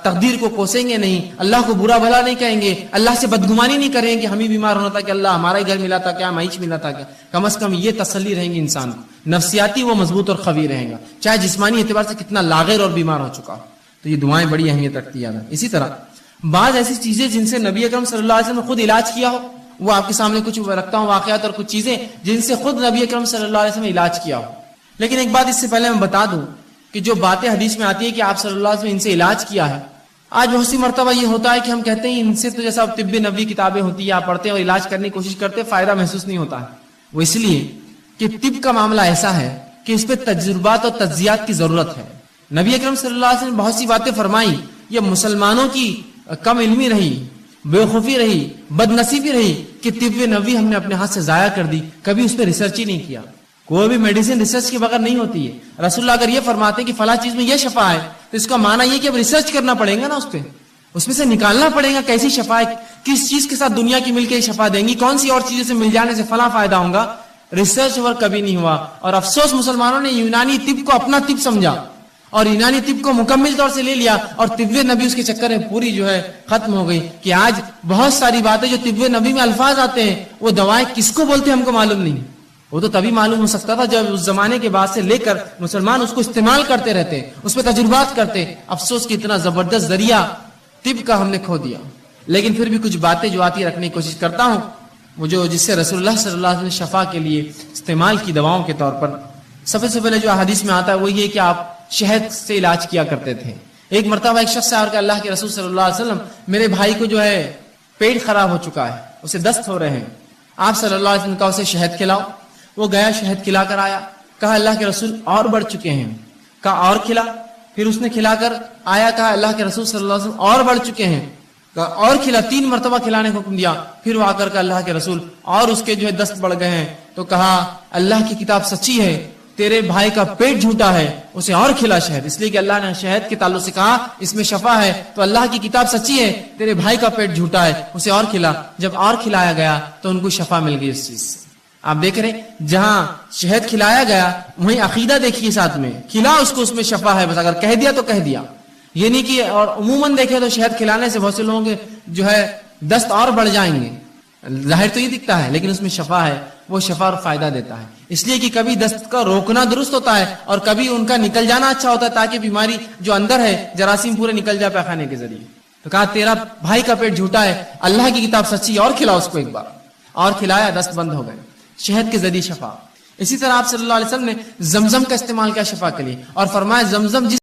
تقدیر کو کوسیں گے نہیں، اللہ کو برا بھلا نہیں کہیں گے، اللہ سے بدگمانی نہیں کریں گے. ہم ہی بیمار ہونا تھا کہ اللہ ہمارا ہی گھر ملا تھا کیا، معیش ملا تھا کیا. کم از کم یہ تسلی رہیں گی انسان کو، نفسیاتی وہ مضبوط اور قوی رہے گا، چاہے جسمانی اعتبار سے کتنا لاغر اور بیمار ہو چکا ہو. تو یہ دعائیں بڑی اہمیت رکھتی ہیں. اسی طرح بعض ایسی چیزیں جن سے نبی اکرم صلی اللہ علیہ وسلم نے خود علاج کیا ہو، وہ آپ کے سامنے کچھ رکھتا ہوں واقعات اور کچھ چیزیں جن سے خود نبی اکرم صلی اللہ علیہ وسلم نے علاج کیا ہو. لیکن ایک بات اس سے پہلے میں بتا دوں کہ جو باتیں حدیث میں آتی ہے کہ آپ صلی اللہ علیہ وسلم نے ان سے علاج کیا ہے، آج بہت سی مرتبہ یہ ہوتا ہے کہ ہم کہتے ہیں ان سے تو جیسا طب نبوی کتابیں ہوتی ہیں آپ پڑھتے ہیں اور علاج کرنے کی کوشش کرتے ہیں، فائدہ محسوس نہیں ہوتا ہے. وہ اس لیے کہ طب کا معاملہ ایسا ہے کہ اس پہ تجربات اور تجزیات کی ضرورت ہے. نبی اکرم صلی اللہ علیہ وسلم نے بہت سی باتیں فرمائی، یہ مسلمانوں کی کم علمی رہی، بےخوفی رہی، بد نصیبی رہی کہ طب نبوی ہم نے اپنے ہاتھ سے ضائع کر دی، کبھی اس پہ ریسرچ ہی نہیں کیا. کوئی بھی میڈیسن ریسرچ کے بغیر نہیں ہوتی ہے. رسول اللہ اگر یہ فرماتے ہیں کہ فلاں چیز میں یہ شفا ہے تو اس کا معنی یہ کہ اب ریسرچ کرنا پڑے گا نا، اس میں سے نکالنا پڑے گا کیسی شفا ہے، کس چیز کے ساتھ دنیا کی مل کے شفا دیں گی، کون سی اور چیزوں سے مل جانے سے فلاں فائدہ ہوگا. ریسرچ ورک کبھی نہیں ہوا. اور افسوس مسلمانوں نے یونانی طب کو اپنا طب سمجھا اور یونانی طب کو مکمل طور سے لے لیا، اور طب نبی اس کے چکر میں پوری جو ہے ختم ہو گئی. کہ آج بہت ساری باتیں جو طب نبی میں الفاظ آتے ہیں وہ دوائیں کس کو بولتے ہیں ہم کو معلوم نہیں. وہ تو تبھی معلوم ہو سکتا تھا جب اس زمانے کے بعد سے لے کر مسلمان اس کو استعمال کرتے رہتے، اس پہ تجربات کرتے. افسوس کہ اتنا زبردست ذریعہ طب کا ہم نے کھو دیا. لیکن پھر بھی کچھ باتیں جو آتی رکھنے کی کوشش کرتا ہوں، وہ جو جس سے رسول اللہ صلی اللہ علیہ وسلم نے شفا کے لیے استعمال کی دواؤں کے طور پر. سب سے پہلے جو حدیث میں آتا ہے وہ یہ کہ آپ شہد سے علاج کیا کرتے تھے. ایک مرتبہ ایک شخص آ کر اللہ کے رسول صلی اللہ علیہ وسلم، میرے بھائی کو جو ہے پیٹ خراب ہو چکا ہے، اسے دست ہو رہے ہیں، آپ صلی اللہ علیہ وسلم کا اسے شہد کھلاؤ. وہ گیا شہد کھلا کر آیا، کہا اللہ کے رسول اور بڑھ چکے ہیں. کہا اور کھلا. پھر اس نے کھلا کر آیا، کہا اللہ کے رسول صلی اللہ علیہ وسلم اور بڑھ چکے ہیں. کہا اور کھلا. 3 مرتبہ کھلانے کا حکم دیا. پھر وہ آ کر اللہ کے رسول اور اس کے جو ہے دست بڑھ گئے ہیں. تو کہا اللہ کی کتاب سچی ہے، تیرے بھائی کا پیٹ جھوٹا ہے، اسے اور کھلا شہد. اس لیے کہ اللہ نے شہد کے تعلق سے کہا اس میں شفا ہے، تو اللہ کی کتاب سچی ہے، تیرے بھائی کا پیٹ جھوٹا ہے، اسے اور کھلا. جب اور کھلایا گیا تو ان کو شفا مل گئی اس چیز سے. آپ دیکھ رہے جہاں شہد کھلایا گیا وہیں عقیدہ دیکھیے ساتھ میں، کھلا اس کو، اس میں شفا ہے، بس اگر کہہ دیا تو کہہ دیا. یہ نہیں کہ اور عموماً دیکھے تو شہد کھلانے سے بہت سے لوگوں کے جو ہے دست اور بڑھ جائیں گے، ظاہر تو یہ دکھتا ہے لیکن اس میں شفا ہے، وہ شفا اور فائدہ دیتا ہے. اس لیے کہ کبھی دست کا روکنا درست ہوتا ہے اور کبھی ان کا نکل جانا اچھا ہوتا ہے، تاکہ بیماری جو اندر ہے جراثیم پورے نکل جائے پیخانے کے ذریعے. تو کہا تیرا بھائی کا پیٹ جھوٹا ہے، اللہ کی کتاب سچی، اور کھلا اس کو ایک بار. اور کھلایا، دست بند ہو گئے. شہد کے ذریعے شفا. اسی طرح آپ صلی اللہ علیہ وسلم نے زمزم کا استعمال کیا شفا کے لیے, اور فرمایا زمزم جس